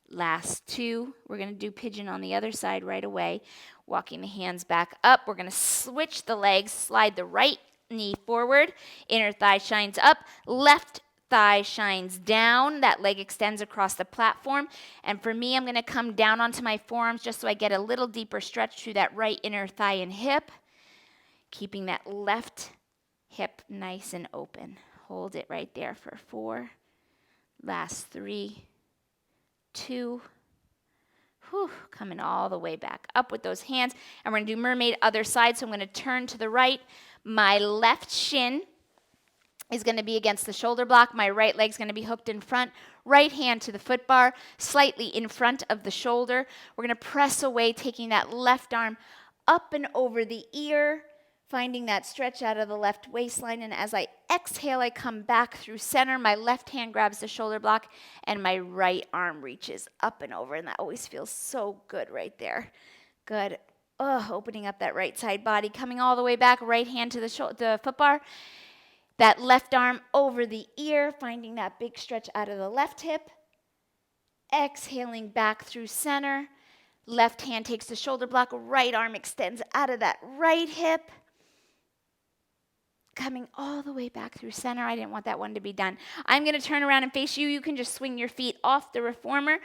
last 2. We're going to do pigeon on the other side right away. Walking the hands back up. We're going to switch the legs, slide the right knee forward, inner thigh shines up, left thigh shines down, that leg extends across the platform, and for me, I'm going to come down onto my forearms just so I get a little deeper stretch through that right inner thigh and hip, keeping that left hip nice and open. Hold it right there for 4, last 3, 2, coming all the way back up with those hands, and we're going to do mermaid other side, so I'm going to turn to the right. My left shin is going to be against the shoulder block. My right leg's going to be hooked in front. Right hand to the foot bar, slightly in front of the shoulder. We're going to press away, taking that left arm up and over the ear, finding that stretch out of the left waistline. And as I exhale, I come back through center. My left hand grabs the shoulder block, and my right arm reaches up and over. And that always feels so good right there. Good. Opening up that right side body, coming all the way back, right hand to the foot bar. That left arm over the ear, finding that big stretch out of the left hip. Exhaling back through center. Left hand takes the shoulder block, right arm extends out of that right hip. Coming all the way back through center. I didn't want that one to be done. I'm going to turn around and face you. You can just swing your feet off the reformer.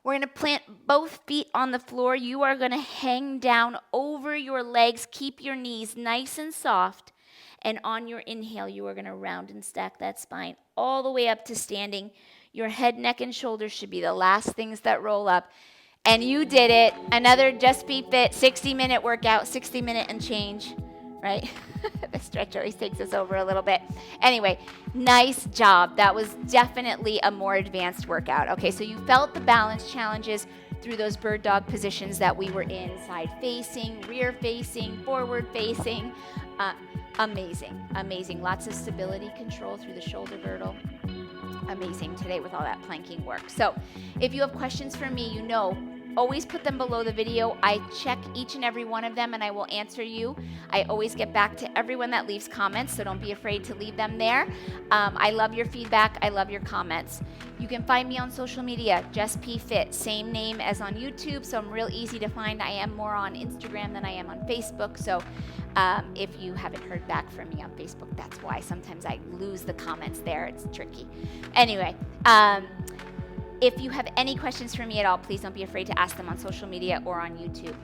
We're going to plant both feet on the floor. You are going to hang down over your legs. Keep your knees nice and soft. And on your inhale, you are going to round and stack that spine all the way up to standing. Your head, neck, and shoulders should be the last things that roll up. And you did it. Another JessPFit 60-minute workout, 60-minute and change, right? The stretch always takes us over a little bit. Anyway, nice job. That was definitely a more advanced workout. Okay, so you felt the balance challenges through those bird dog positions that we were in, side facing, rear facing, forward facing. Amazing. Lots of stability control through the shoulder girdle. Amazing today with all that planking work. So if you have questions for me, always put them below the video. I check each and every one of them and I will answer you. I always get back to everyone that leaves comments, so don't be afraid to leave them there. I love your feedback. I love your comments. You can find me on social media, JessPFit, same name as on YouTube, so I'm real easy to find. I am more on Instagram than I am on Facebook, so if you haven't heard back from me on Facebook, that's why sometimes I lose the comments there. It's tricky. Anyway, if you have any questions for me at all, please don't be afraid to ask them on social media or on YouTube.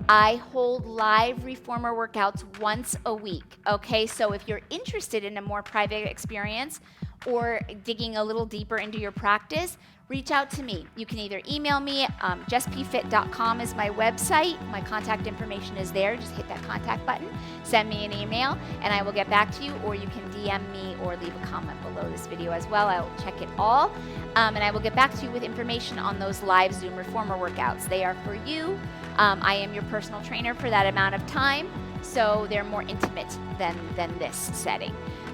I hold live reformer workouts once a week, okay? So if you're interested in a more private experience or digging a little deeper into your practice, reach out to me. You can either email me, JessPFit.com is my website. My contact information is there. Just hit that contact button, send me an email, and I will get back to you, or you can DM me or leave a comment below this video as well. I will check it all, and I will get back to you with information on those live Zoom reformer workouts. They are for you. I am your personal trainer for that amount of time, so they're more intimate than this setting.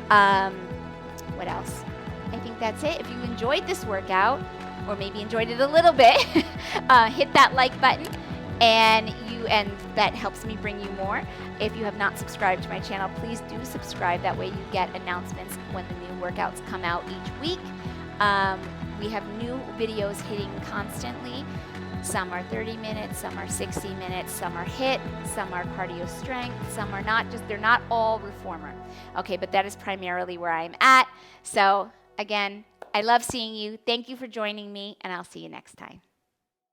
What else? I think that's it. If you enjoyed this workout, or maybe enjoyed it a little bit, hit that like button, and that helps me bring you more. If you have not subscribed to my channel, please do subscribe. That way you get announcements when the new workouts come out each week. We have new videos hitting constantly. Some are 30 minutes, some are 60 minutes, some are HIIT, some are cardio strength, some are not. They're not all reformer. Okay, but that is primarily where I'm at. So again, I love seeing you. Thank you for joining me, and I'll see you next time.